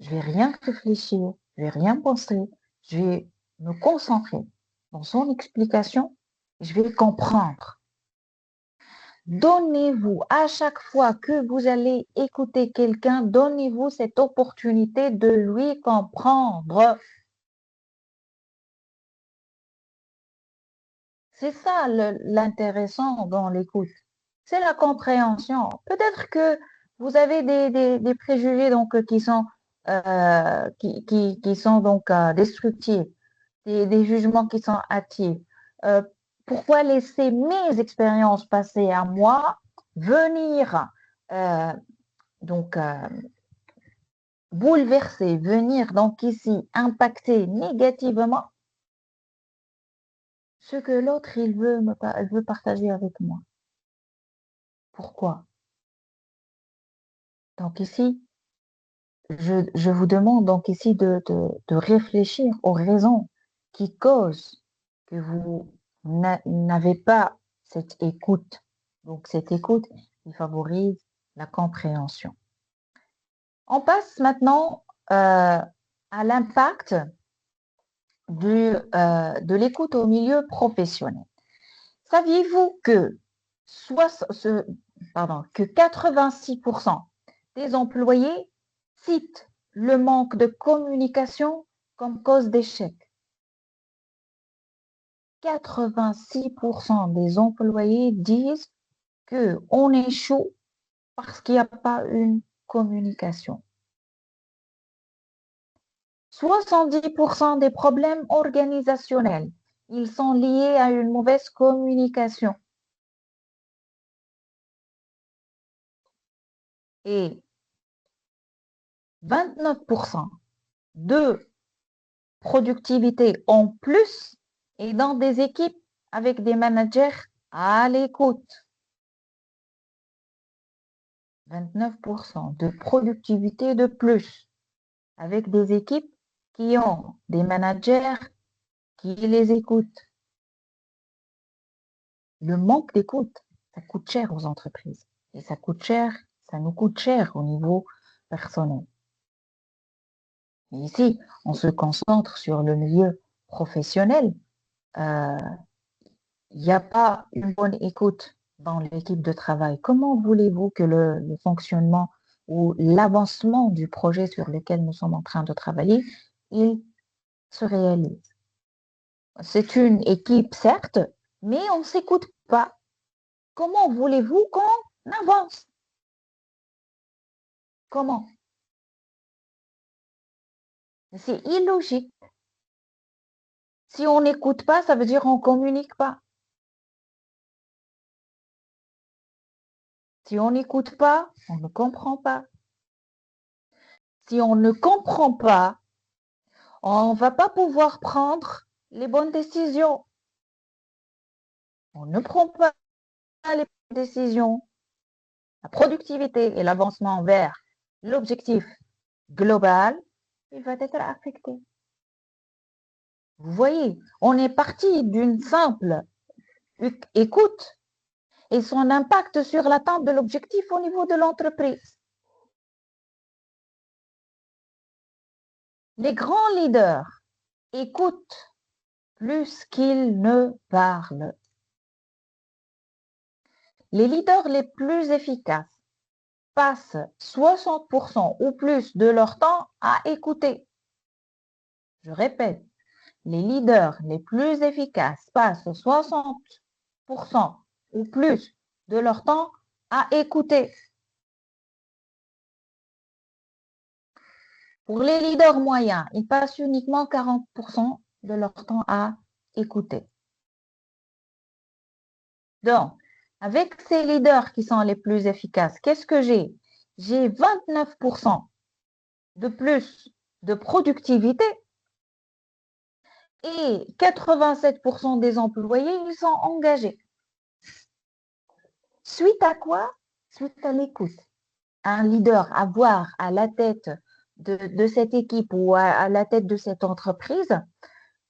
Je vais rien réfléchir, je vais rien penser, je vais me concentrer dans son explication, je vais comprendre. Donnez-vous, à chaque fois que vous allez écouter quelqu'un, donnez-vous cette opportunité de lui comprendre. C'est ça l'intéressant dans l'écoute. C'est la compréhension. Peut-être que vous avez des préjugés donc, qui sont donc destructifs, des jugements qui sont hâtifs. Euh, Pourquoi laisser mes expériences passées à moi venir euh, donc bouleverser, venir donc ici impacter négativement ce que l'autre il veut partager avec moi. Pourquoi? Donc ici, je vous demande donc ici de réfléchir aux raisons qui causent que vous n'avez pas cette écoute. Donc cette écoute qui favorise la compréhension. On passe maintenant à l'impact de l'écoute au milieu professionnel. Saviez-vous que, que 86% des employés citent le manque de communication comme cause d'échec? 86% des employés disent qu'on échoue parce qu'il n'y a pas une communication. 70% des problèmes organisationnels, ils sont liés à une mauvaise communication. Et 29% de productivité en plus et dans des équipes avec des managers à l'écoute. 29% de productivité de plus avec des équipes qui ont des managers qui les écoutent. Le manque d'écoute, ça coûte cher aux entreprises. Et ça nous coûte cher au niveau personnel. Et ici, on se concentre sur le milieu professionnel. Il n'y a pas une bonne écoute dans l'équipe de travail. Comment voulez-vous que le fonctionnement ou l'avancement du projet sur lequel nous sommes en train de travailler, il se réalise? C'est une équipe, certes, mais on ne s'écoute pas. Comment voulez-vous qu'on avance? Comment? C'est illogique. Si on n'écoute pas, ça veut dire on ne communique pas. Si on n'écoute pas, on ne comprend pas. Si on ne comprend pas, on ne va pas pouvoir prendre les bonnes décisions. On ne prend pas les bonnes décisions. La productivité et l'avancement vers l'objectif global, il va être affecté. Vous voyez, on est parti d'une simple écoute et son impact sur l'atteinte de l'objectif au niveau de l'entreprise. Les grands leaders écoutent plus qu'ils ne parlent. Les leaders les plus efficaces passent 60% ou plus de leur temps à écouter. Je répète, les leaders les plus efficaces passent 60% ou plus de leur temps à écouter. Pour les leaders moyens, ils passent uniquement 40% de leur temps à écouter. Donc, avec ces leaders qui sont les plus efficaces, qu'est-ce que j'ai? J'ai 29% de plus de productivité et 87% des employés, ils sont engagés. Suite à quoi? Suite à l'écoute. Un leader, avoir à la tête de cette équipe ou à la tête de cette entreprise,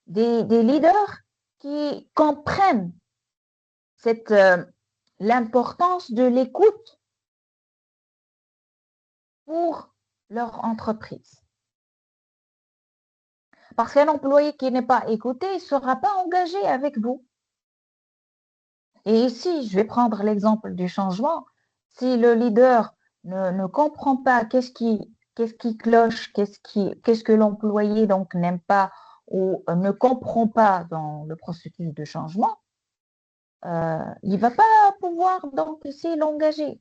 des leaders qui comprennent l'importance de l'écoute pour leur entreprise. Parce qu'un employé qui n'est pas écouté, il ne sera pas engagé avec vous. Et ici, je vais prendre l'exemple du changement. Si le leader ne comprend pas qu'est-ce qui cloche, qu'est-ce que l'employé donc n'aime pas ou ne comprend pas dans le processus de changement, il ne va pas pouvoir donc ici l'engager.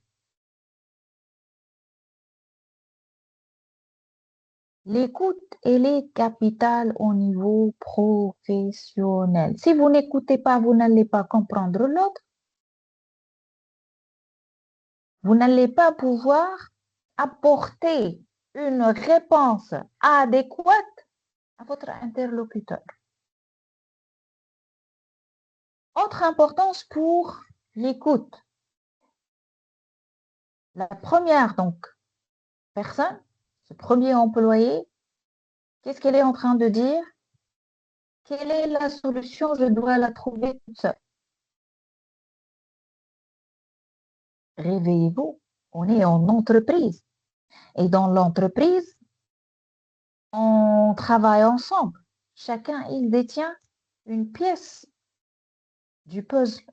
L'écoute, elle est capitale au niveau professionnel. Si vous n'écoutez pas, vous n'allez pas comprendre l'autre. Vous n'allez pas pouvoir apporter une réponse adéquate à votre interlocuteur. Autre importance pour l'écoute. La première donc personne, ce premier employé, qu'est-ce qu'elle est en train de dire? Quelle est la solution? Je dois la trouver toute seule. Réveillez-vous, on est en entreprise. Et dans l'entreprise, on travaille ensemble. Chacun, il détient une pièce du puzzle.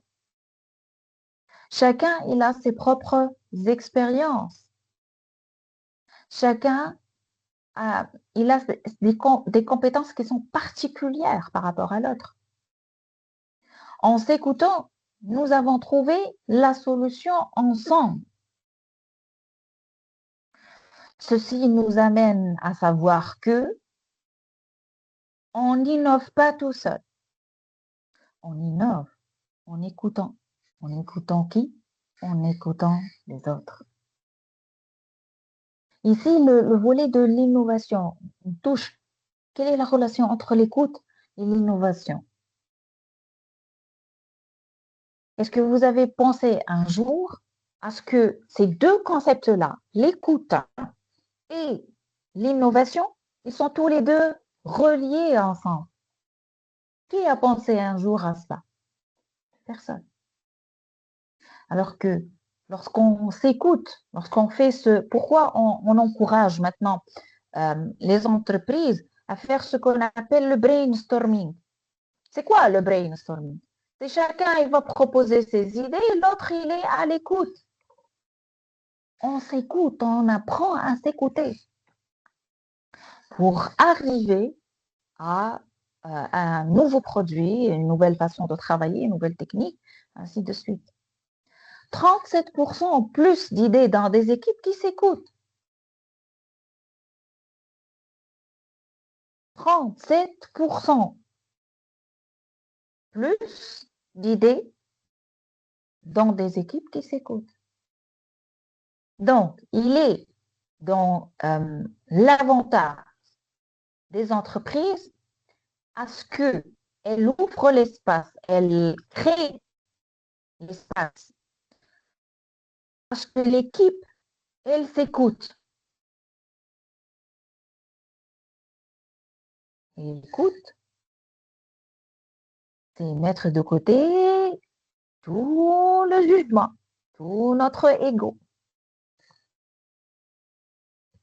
Chacun, il a ses propres expériences. Chacun, il a des compétences qui sont particulières par rapport à l'autre. En s'écoutant, nous avons trouvé la solution ensemble. Ceci nous amène à savoir que on n'innove pas tout seul. On innove en écoutant. En écoutant qui? En écoutant les autres. Ici, le volet de l'innovation touche. Quelle est la relation entre l'écoute et l'innovation? Est-ce que vous avez pensé un jour à ce que ces deux concepts-là, l'écoute et l'innovation, ils sont tous les deux reliés ensemble? Qui a pensé un jour à cela? Personne. Alors que lorsqu'on s'écoute, lorsqu'on fait pourquoi on encourage maintenant les entreprises à faire ce qu'on appelle le brainstorming? C'est quoi le brainstorming? C'est chacun, il va proposer ses idées, l'autre, il est à l'écoute. On s'écoute, on apprend à s'écouter pour arriver à un nouveau produit, une nouvelle façon de travailler, une nouvelle technique, ainsi de suite. 37% plus d'idées dans des équipes qui s'écoutent. 37% plus d'idées dans des équipes qui s'écoutent. Donc, il est dans l'avantage des entreprises à ce qu'elles ouvrent l'espace, elles créent l'espace, parce que l'équipe, elle s'écoute. Et l'écoute, c'est mettre de côté tout le jugement, tout notre ego.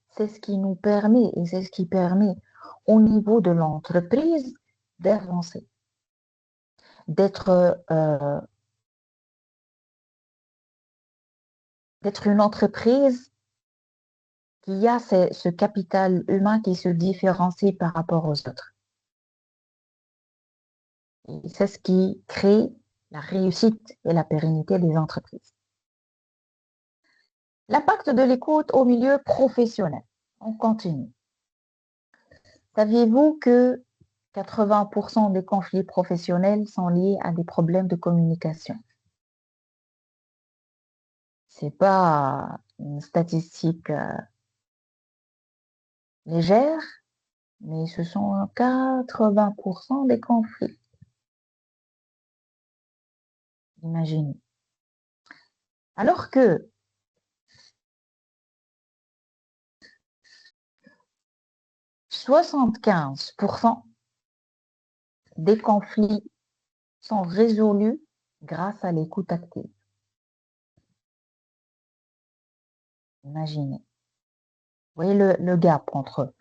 C'est ce qui nous permet et c'est ce qui permet au niveau de l'entreprise d'avancer, d'être une entreprise qui a ce capital humain qui se différencie par rapport aux autres. Et c'est ce qui crée la réussite et la pérennité des entreprises. L'impact de l'écoute au milieu professionnel. On continue. Saviez-vous que 80% des conflits professionnels sont liés à des problèmes de communication? C'est pas une statistique légère, mais ce sont 80% des conflits. Imaginez. Alors que 75% des conflits sont résolus grâce à l'écoute active. Imaginez. Vous voyez le gap entre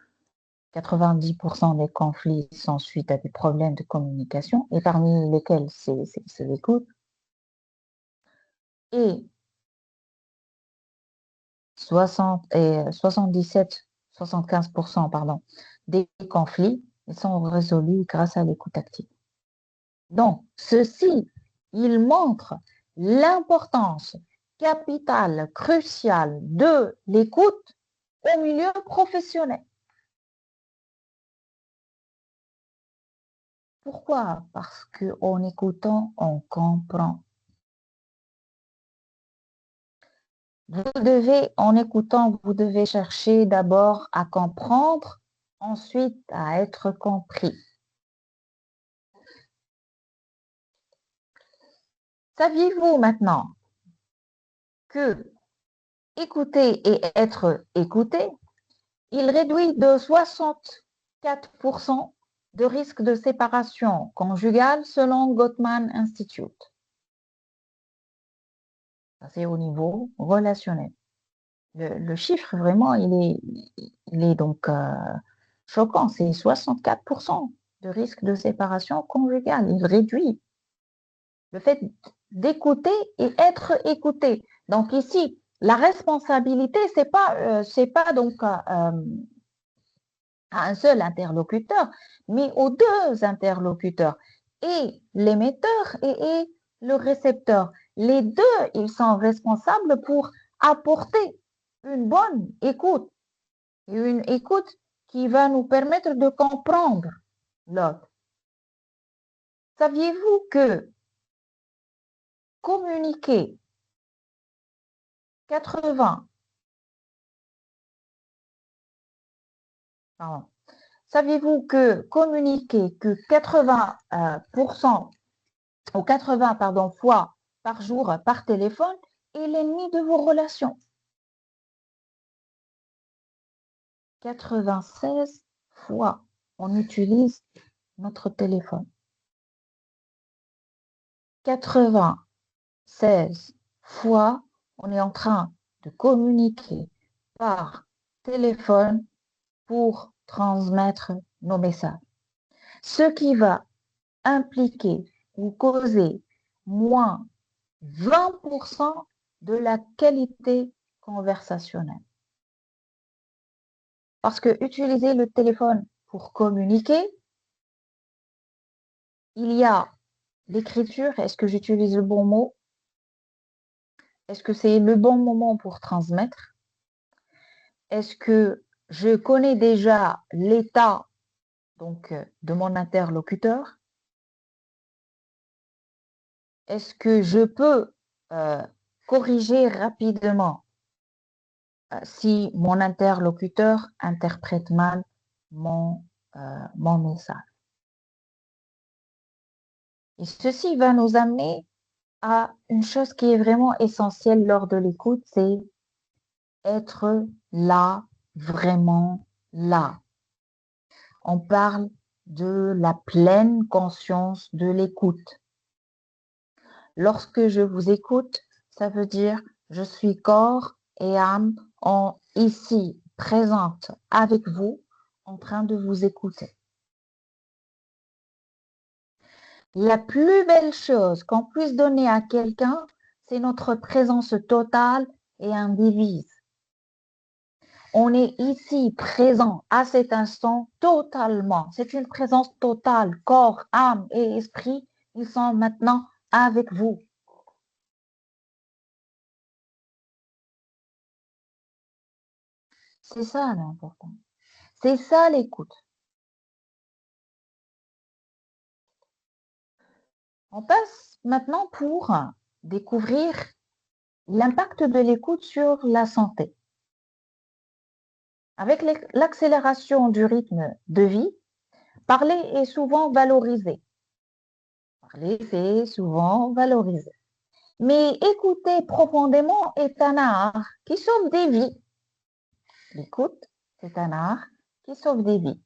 90% des conflits sont suite à des problèmes de communication, et parmi lesquels c'est l'écoute, et 75% pardon, des conflits sont résolus grâce à l'écoute active. Donc, ceci, il montre l'importance capitale, cruciale de l'écoute au milieu professionnel. Pourquoi? Parce qu'en écoutant, on comprend. En écoutant, vous devez chercher d'abord à comprendre, ensuite à être compris. Saviez-vous maintenant que écouter et être écouté, il réduit de 64% de risque de séparation conjugale selon Gottman Institute. Ça, c'est au niveau relationnel. Le chiffre, vraiment, il est donc choquant. C'est 64% de risque de séparation conjugale. Il réduit le fait d'écouter et être écouté. Donc ici, la responsabilité, c'est pas donc à un seul interlocuteur, mais aux deux interlocuteurs, et l'émetteur et le récepteur. Les deux, ils sont responsables pour apporter une bonne écoute, une écoute qui va nous permettre de comprendre l'autre. Saviez-vous que communiquer 80, pardon, saviez-vous que communiquer que 80% ou 80 fois par jour par téléphone est l'ennemi de vos relations? 96 fois on utilise notre téléphone. 96 fois on est en train de communiquer par téléphone pour transmettre nos messages. Ce qui va impliquer ou causer moins 20% de la qualité conversationnelle. Parce que utiliser le téléphone pour communiquer, il y a l'écriture. Est-ce que j'utilise le bon mot? Est-ce que c'est le bon moment pour transmettre? Est-ce que je connais déjà l'état donc de mon interlocuteur? Est-ce que je peux corriger rapidement si mon interlocuteur interprète mal mon message? Et ceci va nous amener à une chose qui est vraiment essentielle lors de l'écoute, c'est être là, vraiment là. On parle de la pleine conscience de l'écoute. Lorsque je vous écoute, ça veut dire je suis corps et âme ici, présente avec vous, en train de vous écouter. La plus belle chose qu'on puisse donner à quelqu'un, c'est notre présence totale et indivise. On est ici présent à cet instant totalement. C'est une présence totale, corps, âme et esprit. Ils sont maintenant avec vous. C'est ça l'important. C'est ça l'écoute. On passe maintenant pour découvrir l'impact de l'écoute sur la santé. Avec l'accélération du rythme de vie, parler est souvent valorisé. Parler, c'est souvent valorisé. Mais écouter profondément est un art qui sauve des vies. L'écoute, c'est un art qui sauve des vies.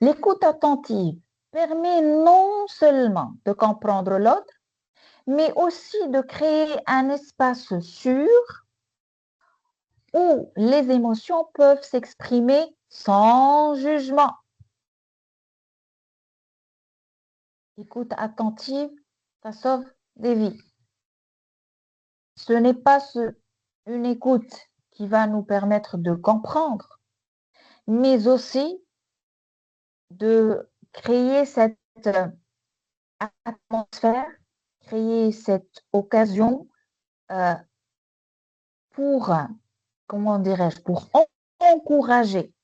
L'écoute attentive permet non seulement de comprendre l'autre, mais aussi de créer un espace sûr où les émotions peuvent s'exprimer sans jugement. Écoute attentive, ça sauve des vies. Ce n'est pas une écoute qui va nous permettre de comprendre, mais aussi de créer cette atmosphère, créer cette occasion pour, comment dirais-je, pour encourager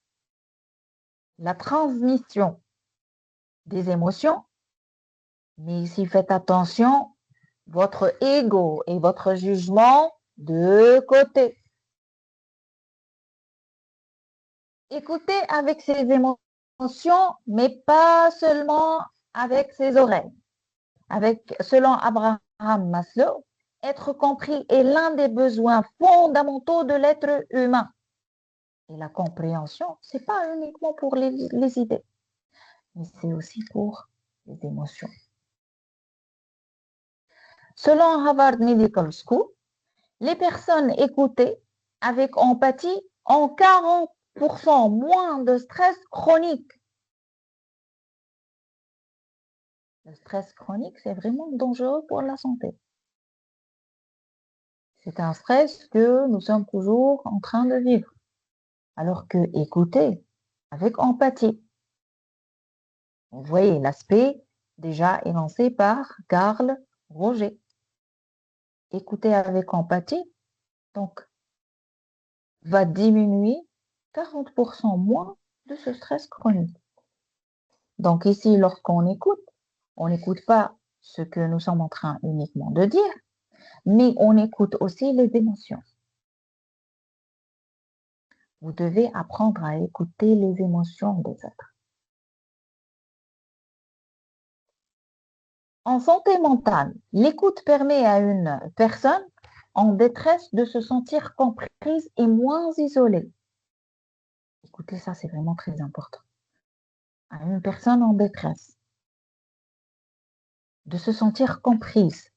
la transmission des émotions, mais ici faites attention, votre ego et votre jugement de côté. Écoutez avec ses émotions, mais pas seulement avec ses oreilles. Selon Abraham Maslow, être compris est l'un des besoins fondamentaux de l'être humain. Et la compréhension, ce n'est pas uniquement pour les idées, mais c'est aussi pour les émotions. Selon Harvard Medical School, les personnes écoutées avec empathie ont 40% moins de stress chronique. Le stress chronique, c'est vraiment dangereux pour la santé. C'est un stress que nous sommes toujours en train de vivre. Alors que écouter avec empathie. Vous voyez l'aspect déjà énoncé par Carl Roger. Écouter avec empathie, donc, va diminuer 40% moins de ce stress chronique. Donc ici, lorsqu'on écoute, on n'écoute pas ce que nous sommes en train uniquement de dire, mais on écoute aussi les émotions. Vous devez apprendre à écouter les émotions des autres. En santé mentale, l'écoute permet à une personne en détresse de se sentir comprise et moins isolée. Écoutez, ça, c'est vraiment très important. À une personne en détresse, de se sentir comprise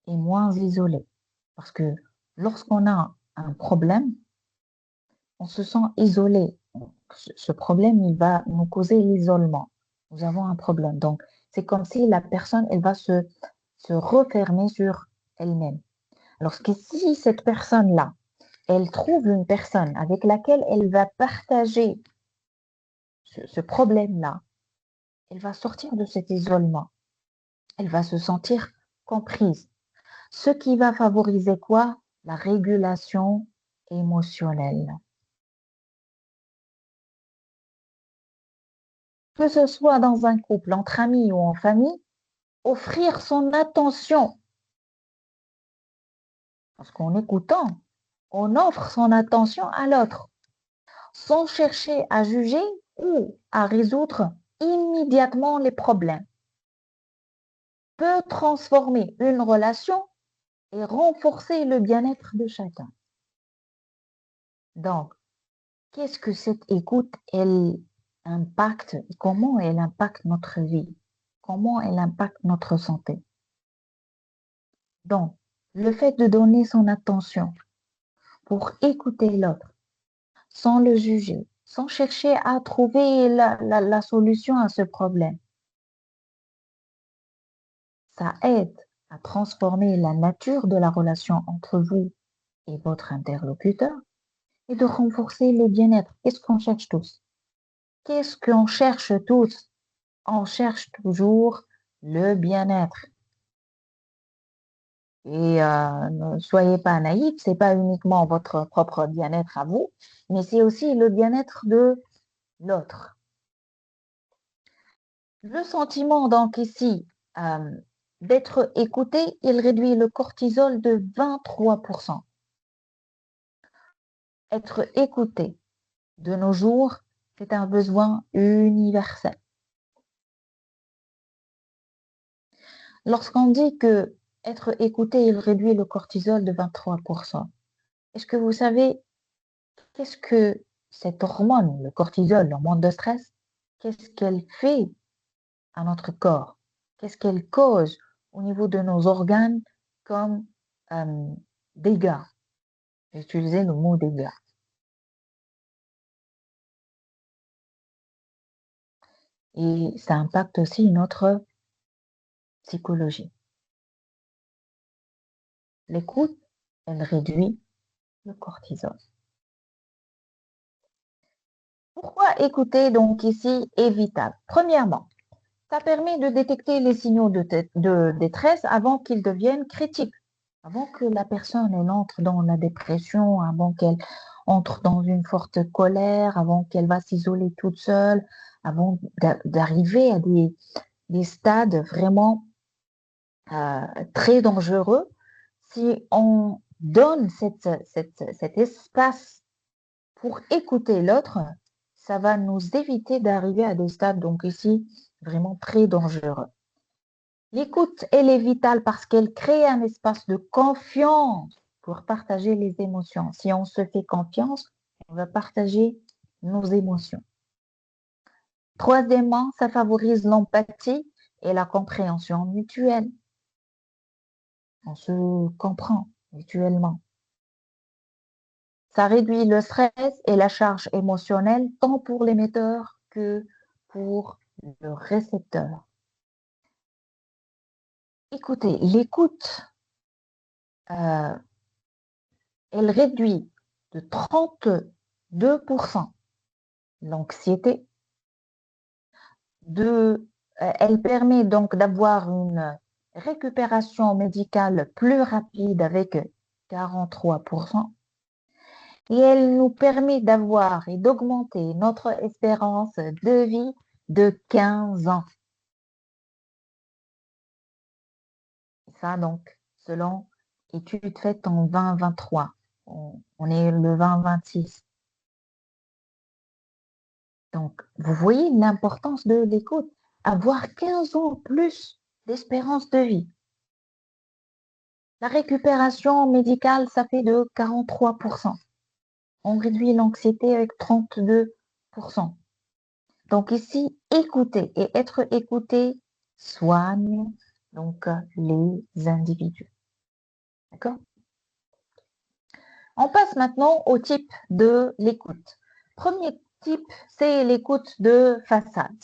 et moins isolée. Parce que lorsqu'on a un problème, on se sent isolé. Ce problème, il va nous causer l'isolement. Nous avons un problème. Donc, c'est comme si la personne, elle va se refermer sur elle-même. Alors que si cette personne-là, elle trouve une personne avec laquelle elle va partager ce problème-là, elle va sortir de cet isolement. Elle va se sentir comprise. Ce qui va favoriser quoi? La régulation émotionnelle. Que ce soit dans un couple, entre amis ou en famille, offrir son attention. Parce qu'en écoutant, on offre son attention à l'autre, sans chercher à juger ou à résoudre immédiatement les problèmes, peut transformer une relation et renforcer le bien-être de chacun. Donc, qu'est-ce que cette écoute, elle impacte, comment elle impacte notre vie, comment elle impacte notre santé. Donc, le fait de donner son attention pour écouter l'autre, sans le juger, sans chercher à trouver la solution à ce problème, ça aide à transformer la nature de la relation entre vous et votre interlocuteur et de renforcer le bien-être. Qu'est-ce qu'on cherche tous? Qu'est-ce qu'on cherche tous? On cherche toujours le bien-être. Et ne soyez pas naïfs, c'est pas uniquement votre propre bien-être à vous, mais c'est aussi le bien-être de l'autre. Le sentiment donc ici d'être écouté, il réduit le cortisol de 23%. Être écouté de nos jours, c'est un besoin universel. Lorsqu'on dit que être écouté, il réduit le cortisol de 23%, est-ce que vous savez qu'est-ce que cette hormone, le cortisol, l'hormone de stress, qu'est-ce qu'elle fait à notre corps? Qu'est-ce qu'elle cause au niveau de nos organes comme dégâts? J'ai utilisé le mot dégâts. Et ça impacte aussi notre psychologie. L'écoute, elle réduit le cortisol. Pourquoi écouter donc ici est vital? Premièrement, ça permet de détecter les signaux de détresse avant qu'ils deviennent critiques, avant que la personne elle entre dans la dépression, avant qu'elle entre dans une forte colère, avant qu'elle va s'isoler toute seule, avant d'arriver à des stades vraiment très dangereux. Si on donne cet espace pour écouter l'autre, ça va nous éviter d'arriver à des stades, donc ici, vraiment très dangereux. L'écoute, elle est vitale parce qu'elle crée un espace de confiance pour partager les émotions. Si on se fait confiance, on va partager nos émotions. Troisièmement, ça favorise l'empathie et la compréhension mutuelle. On se comprend mutuellement. Ça réduit le stress et la charge émotionnelle tant pour l'émetteur que pour le récepteur. Écoutez, l'écoute, elle réduit de 32% l'anxiété. Elle permet donc d'avoir une récupération médicale plus rapide avec 43%. Et elle nous permet d'avoir et d'augmenter notre espérance de vie de 15 ans. Ça, donc, selon études faites en 2023. On est le 2026. Donc, vous voyez l'importance de l'écoute. Avoir 15 ans plus d'espérance de vie. La récupération médicale, ça fait de 43%. On réduit l'anxiété avec 32%. Donc ici, écouter et être écouté soigne donc les individus. D'accord? On passe maintenant au type de l'écoute. Premier type, c'est l'écoute de façade.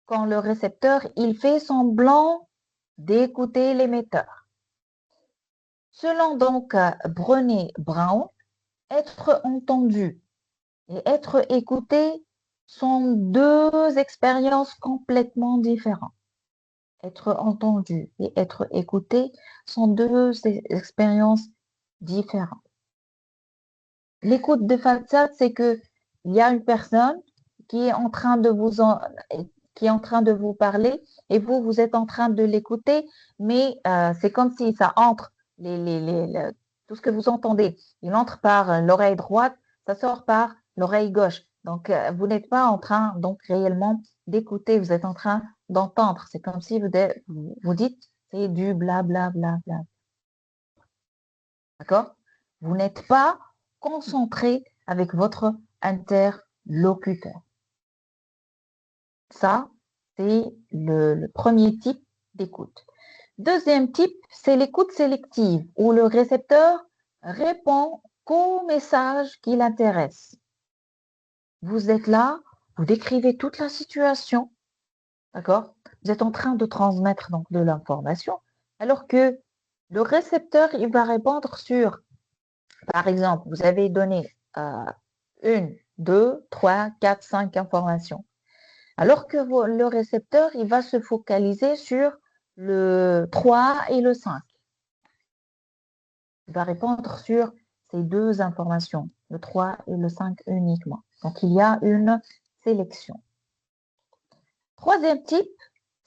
Quand le récepteur, il fait semblant d'écouter l'émetteur. Selon donc Brené Brown, être entendu et être écouté sont deux expériences complètement différentes. Être entendu et être écouté sont deux expériences différentes. L'écoute de façade, c'est que il y a une personne qui est en train de vous parler et vous êtes en train de l'écouter, mais c'est comme si ça entre tout ce que vous entendez. Il entre par l'oreille droite, ça sort par l'oreille gauche. Donc, vous n'êtes pas en train, donc, réellement d'écouter, vous êtes en train d'entendre. C'est comme si vous dites, c'est du blablabla. D'accord? Vous n'êtes pas concentré avec votre interlocuteur. Ça, c'est le premier type d'écoute. Deuxième type, c'est l'écoute sélective, où le récepteur répond qu'aux messages qui l'intéressent. Vous êtes là, vous décrivez toute la situation, d'accord? Vous êtes en train de transmettre donc de l'information, alors que le récepteur, il va répondre sur, par exemple, vous avez donné 1, 2, 3, 4, 5 informations. Alors que le récepteur, il va se focaliser sur le 3 et le 5. Il va répondre sur ces 2 informations, le 3 et le 5 uniquement. Donc, il y a une sélection. Troisième type,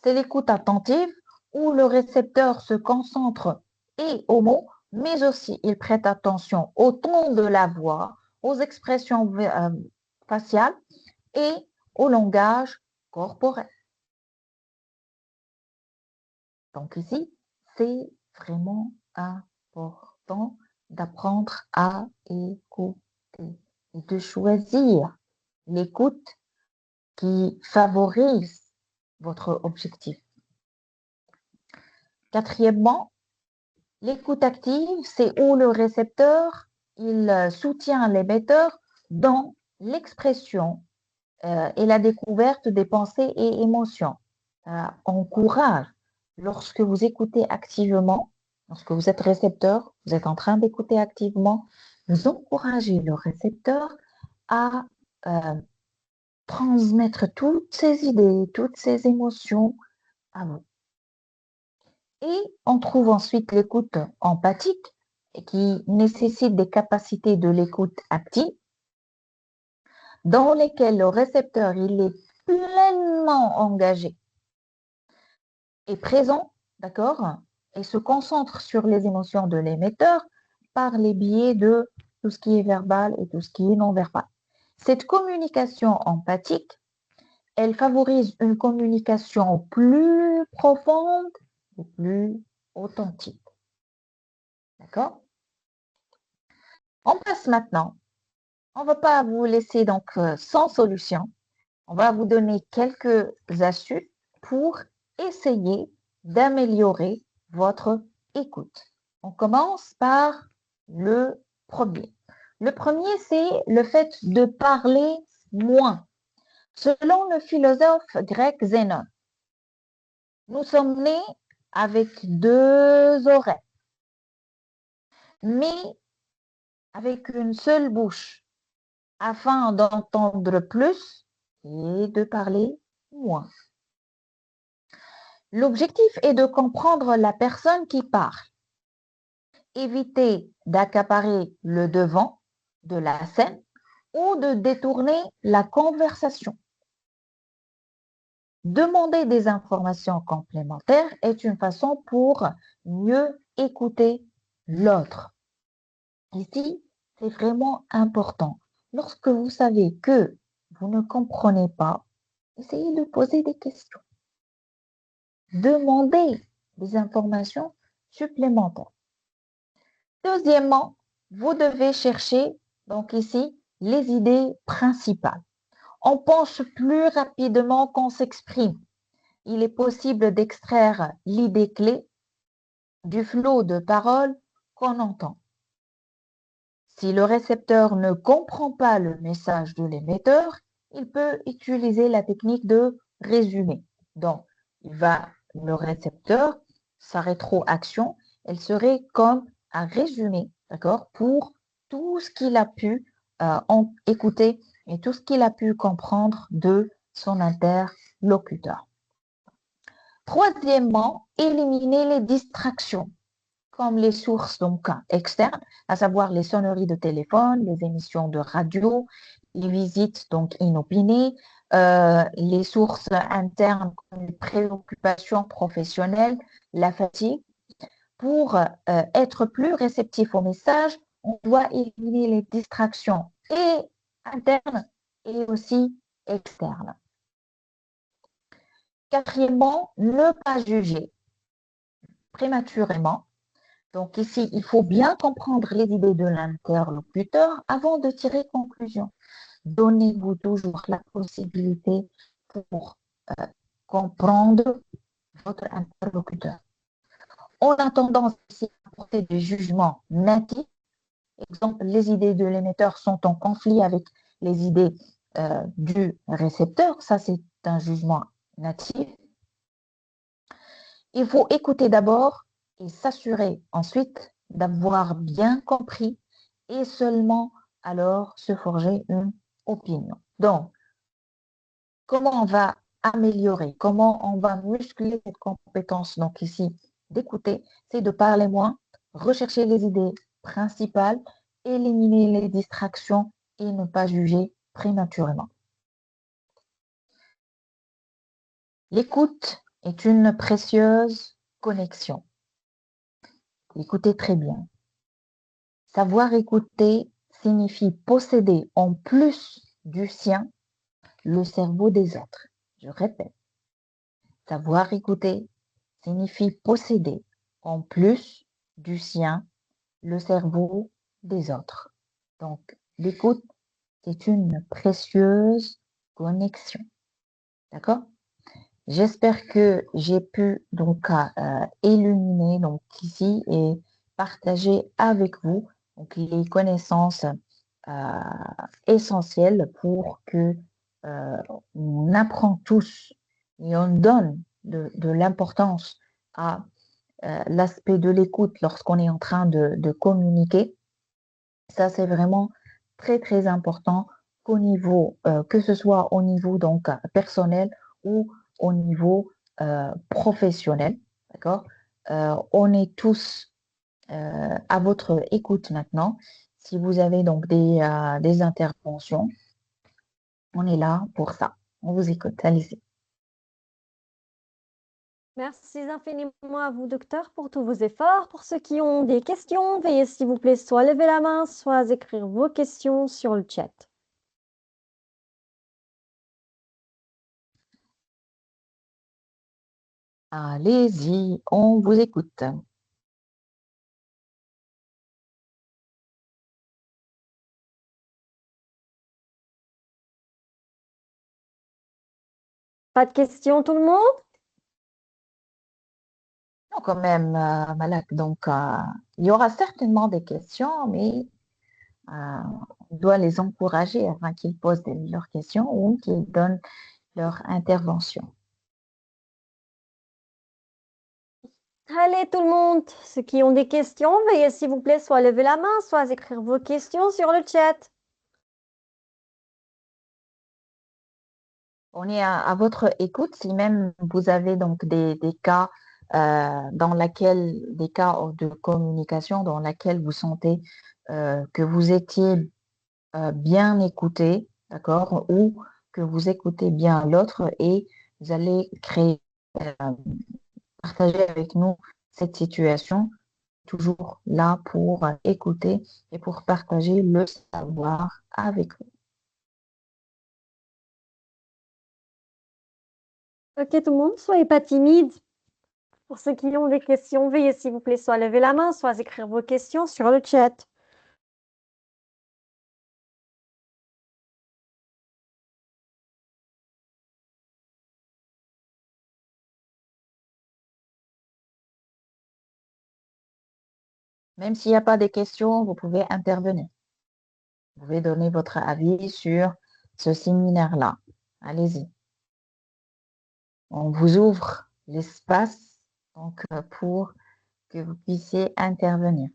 c'est l'écoute attentive où le récepteur se concentre et aux mots, mais aussi il prête attention au ton de la voix, aux expressions faciales et au langage corporel. Donc ici, c'est vraiment important d'apprendre à écouter et de choisir l'écoute qui favorise votre objectif. Quatrièmement, l'écoute active, c'est où le récepteur, il soutient l'émetteur dans l'expression et la découverte des pensées et émotions. Encourage. Lorsque vous écoutez activement, lorsque vous êtes récepteur, vous êtes en train d'écouter activement, vous encouragez le récepteur à transmettre toutes ces idées, toutes ces émotions à vous. Et on trouve ensuite l'écoute empathique qui nécessite des capacités de l'écoute active dans lesquelles le récepteur il est pleinement engagé et présent, d'accord, et se concentre sur les émotions de l'émetteur par les biais de tout ce qui est verbal et tout ce qui est non verbal. Cette communication empathique, elle favorise une communication plus profonde et plus authentique. D'accord? On passe maintenant. On ne va pas vous laisser donc sans solution. On va vous donner quelques astuces pour essayer d'améliorer votre écoute. On commence par le premier. Le premier, c'est le fait de parler moins. Selon le philosophe grec Zénon, nous sommes nés avec 2 oreilles, mais avec une seule bouche, afin d'entendre plus et de parler moins. L'objectif est de comprendre la personne qui parle. Éviter d'accaparer le devant de la scène ou de détourner la conversation. Demander des informations complémentaires est une façon pour mieux écouter l'autre. Ici, c'est vraiment important. Lorsque vous savez que vous ne comprenez pas, essayez de poser des questions. Demandez des informations supplémentaires. Deuxièmement, vous devez chercher, donc ici, les idées principales. On pense plus rapidement qu'on s'exprime. Il est possible d'extraire l'idée clé du flot de paroles qu'on entend. Si le récepteur ne comprend pas le message de l'émetteur, il peut utiliser la technique de résumé. Donc, le récepteur, sa rétroaction, elle serait comme un résumé, d'accord, pour tout ce qu'il a pu écouter et tout ce qu'il a pu comprendre de son interlocuteur. Troisièmement, éliminer les distractions, comme les sources donc externes, à savoir les sonneries de téléphone, les émissions de radio, les visites donc inopinées, les sources internes comme les préoccupations professionnelles, la fatigue. Pour être plus réceptif au message, on doit éliminer les distractions et internes et aussi externes. Quatrièmement, ne pas juger prématurément. Donc ici, il faut bien comprendre les idées de l'interlocuteur avant de tirer conclusion. donnez-vous toujours la possibilité pour comprendre votre interlocuteur. On a tendance ici à porter des jugements natifs. Exemple, les idées de l'émetteur sont en conflit avec les idées du récepteur. Ça, c'est un jugement natif. Il faut écouter d'abord et s'assurer ensuite d'avoir bien compris et seulement alors se forger une opinion. Donc, comment on va améliorer, comment on va muscler cette compétence, donc ici, d'écouter, c'est de parler moins, rechercher les idées principales, éliminer les distractions et ne pas juger prématurément. L'écoute est une précieuse connexion. Écoutez très bien. Savoir écouter signifie posséder en plus du sien le cerveau des autres. Je répète, savoir écouter signifie posséder en plus du sien le cerveau des autres. Donc, l'écoute, c'est une précieuse connexion. D'accord? J'espère que j'ai pu donc illuminer donc ici et partager avec vous donc, les connaissances essentielles pour que on apprend tous et on donne de l'importance à l'aspect de l'écoute lorsqu'on est en train de communiquer. Ça, c'est vraiment très, très important qu'au niveau, que ce soit au niveau donc personnel ou au niveau professionnel. D'accord? On est tous à votre écoute maintenant. Si vous avez donc des interventions, on est là pour ça. On vous écoute. Allez-y. Merci infiniment à vous, docteur, pour tous vos efforts. Pour ceux qui ont des questions, veuillez s'il vous plaît soit lever la main, soit écrire vos questions sur le chat. Allez-y, on vous écoute. Pas de questions, tout le monde? Non, quand même, Malak. Donc, il y aura certainement des questions, mais on doit les encourager afin qu'ils posent leurs questions ou qu'ils donnent leur intervention. Allez, tout le monde, ceux qui ont des questions, veuillez s'il vous plaît soit lever la main, soit écrire vos questions sur le chat. On est à votre écoute. Si même vous avez donc des cas des cas de communication dans lesquels vous sentez que vous étiez bien écouté, d'accord, ou que vous écoutez bien l'autre et vous allez partager avec nous cette situation, toujours là pour écouter et pour partager le savoir avec vous. Ok, tout le monde, soyez pas timide. Pour ceux qui ont des questions, veuillez s'il vous plaît soit lever la main, soit écrire vos questions sur le chat. Même s'il n'y a pas de questions, vous pouvez intervenir. Vous pouvez donner votre avis sur ce séminaire-là. Allez-y. On vous ouvre l'espace donc, pour que vous puissiez intervenir.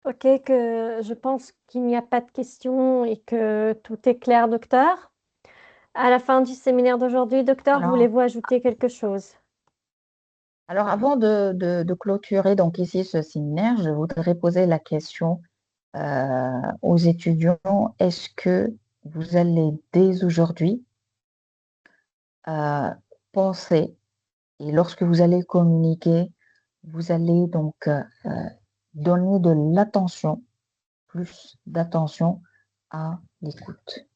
Ok, que je pense qu'il n'y a pas de questions et que tout est clair, docteur. À la fin du séminaire d'aujourd'hui, docteur, Alors, voulez-vous ajouter quelque chose? alors avant de clôturer donc ici ce séminaire, je voudrais poser la question aux étudiants. Est-ce que vous allez dès aujourd'hui penser, et lorsque vous allez communiquer, vous allez donc donner de l'attention, plus d'attention à l'écoute.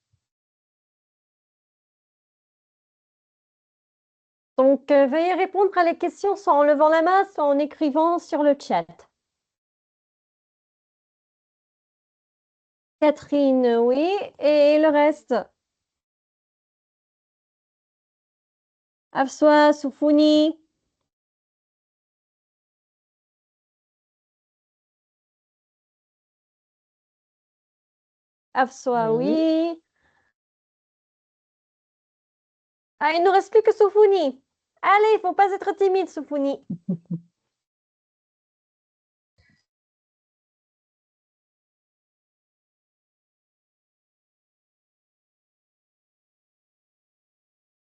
Donc, veuillez répondre à les questions soit en levant la main, soit en écrivant sur le chat. Catherine, oui. Et le reste? Afswa, Soufouni. Afswa, Oui. oui. Ah, il ne reste plus que Soufouni. Allez, il ne faut pas être timide, Soufouni.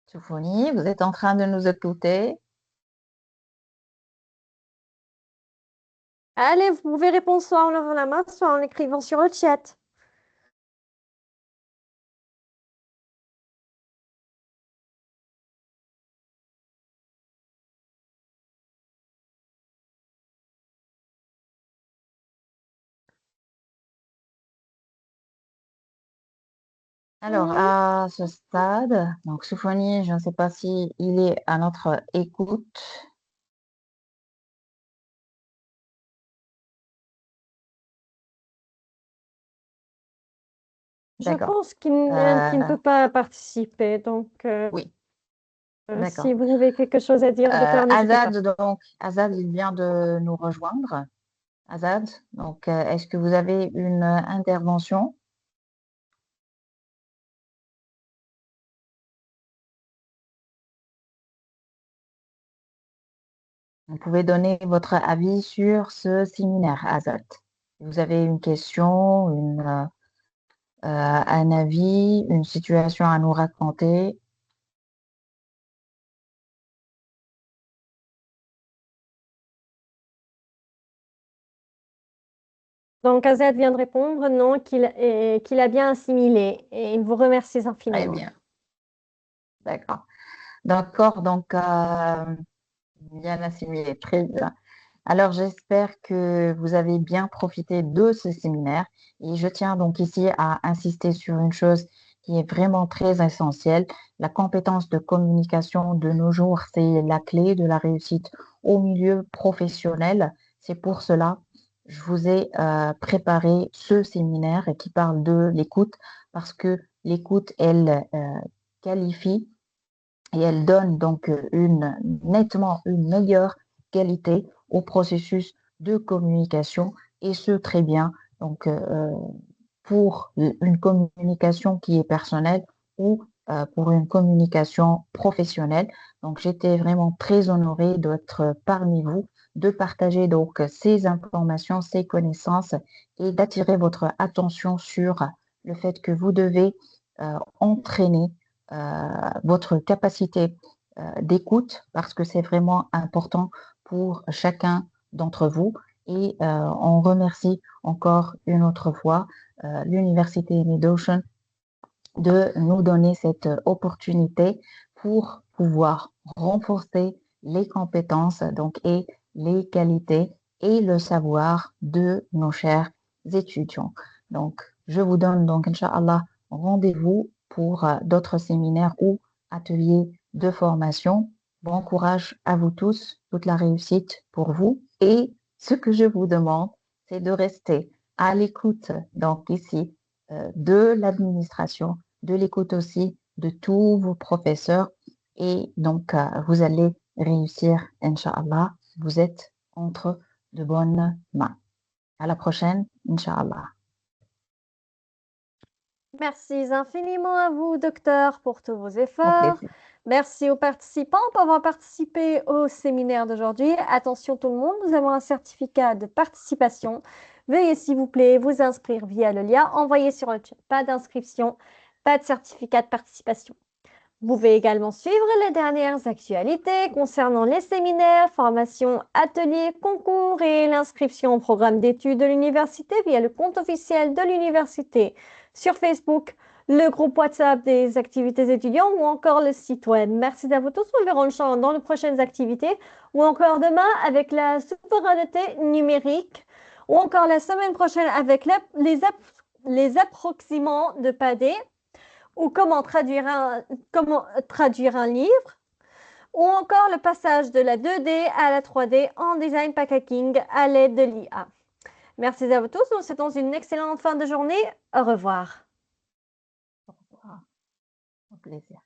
Soufoni, vous êtes en train de nous écouter? Allez, vous pouvez répondre soit en levant la main, soit en écrivant sur le chat. Alors, Mhm. à ce stade, donc Soufoni, je ne sais pas si il est à notre écoute. Je D'accord. pense qu'il ne peut pas participer. Donc, Oui, si d'accord. vous avez quelque chose à dire, docteur, n'hésitez pas. Azad, il vient de nous rejoindre. Azad, donc, est-ce que vous avez une intervention? Vous pouvez donner votre avis sur ce séminaire, Azad. Vous avez une question, un avis, une situation à nous raconter? Donc, Azad vient de répondre non, qu'il a bien assimilé et il vous remercie Très infiniment. bien, d'accord. D'accord, donc, bien assimilé, très bien. Alors, j'espère que vous avez bien profité de ce séminaire et je tiens donc ici à insister sur une chose qui est vraiment très essentielle. La compétence de communication de nos jours, c'est la clé de la réussite au milieu professionnel. C'est pour cela que je vous ai préparé ce séminaire qui parle de l'écoute parce que l'écoute, elle qualifie et elle donne donc nettement une meilleure qualité au processus de communication et ce très bien donc pour une communication qui est personnelle ou pour une communication professionnelle. Donc j'étais vraiment très honorée d'être parmi vous, de partager donc ces informations, ces connaissances et d'attirer votre attention sur le fait que vous devez entraîner votre capacité d'écoute parce que c'est vraiment important pour chacun d'entre vous. Et on remercie encore une autre fois l'Université Mid-Ocean de nous donner cette opportunité pour pouvoir renforcer les compétences donc, et les qualités et le savoir de nos chers étudiants. Donc, je vous donne donc, Inch'Allah, rendez-vous pour d'autres séminaires ou ateliers de formation. Bon courage à vous tous, toute la réussite pour vous. Et ce que je vous demande, c'est de rester à l'écoute, donc ici, de l'administration, de l'écoute aussi de tous vos professeurs. Et donc, vous allez réussir, Inch'Allah. Vous êtes entre de bonnes mains. À la prochaine, Inch'Allah. Merci infiniment à vous, docteur, pour tous vos Au efforts. plaisir. Merci aux participants pour avoir participé au séminaire d'aujourd'hui. Attention tout le monde, nous avons un certificat de participation. Veuillez s'il vous plaît vous inscrire via le lien envoyé sur le chat. Pas d'inscription, pas de certificat de participation. Vous pouvez également suivre les dernières actualités concernant les séminaires, formations, ateliers, concours et l'inscription au programme d'études de l'université via le compte officiel de l'université sur Facebook, le groupe WhatsApp des activités étudiants ou encore le site web. Merci à vous tous. Nous verrons le champ dans les prochaines activités ou encore demain avec la souveraineté numérique ou encore la semaine prochaine avec les approximants de Padé, ou comment traduire un livre, ou encore le passage de la 2D à la 3D en design packaging à l'aide de l'IA. Merci à vous tous. Nous vous souhaitons une excellente fin de journée. Au revoir. Au revoir. Au plaisir.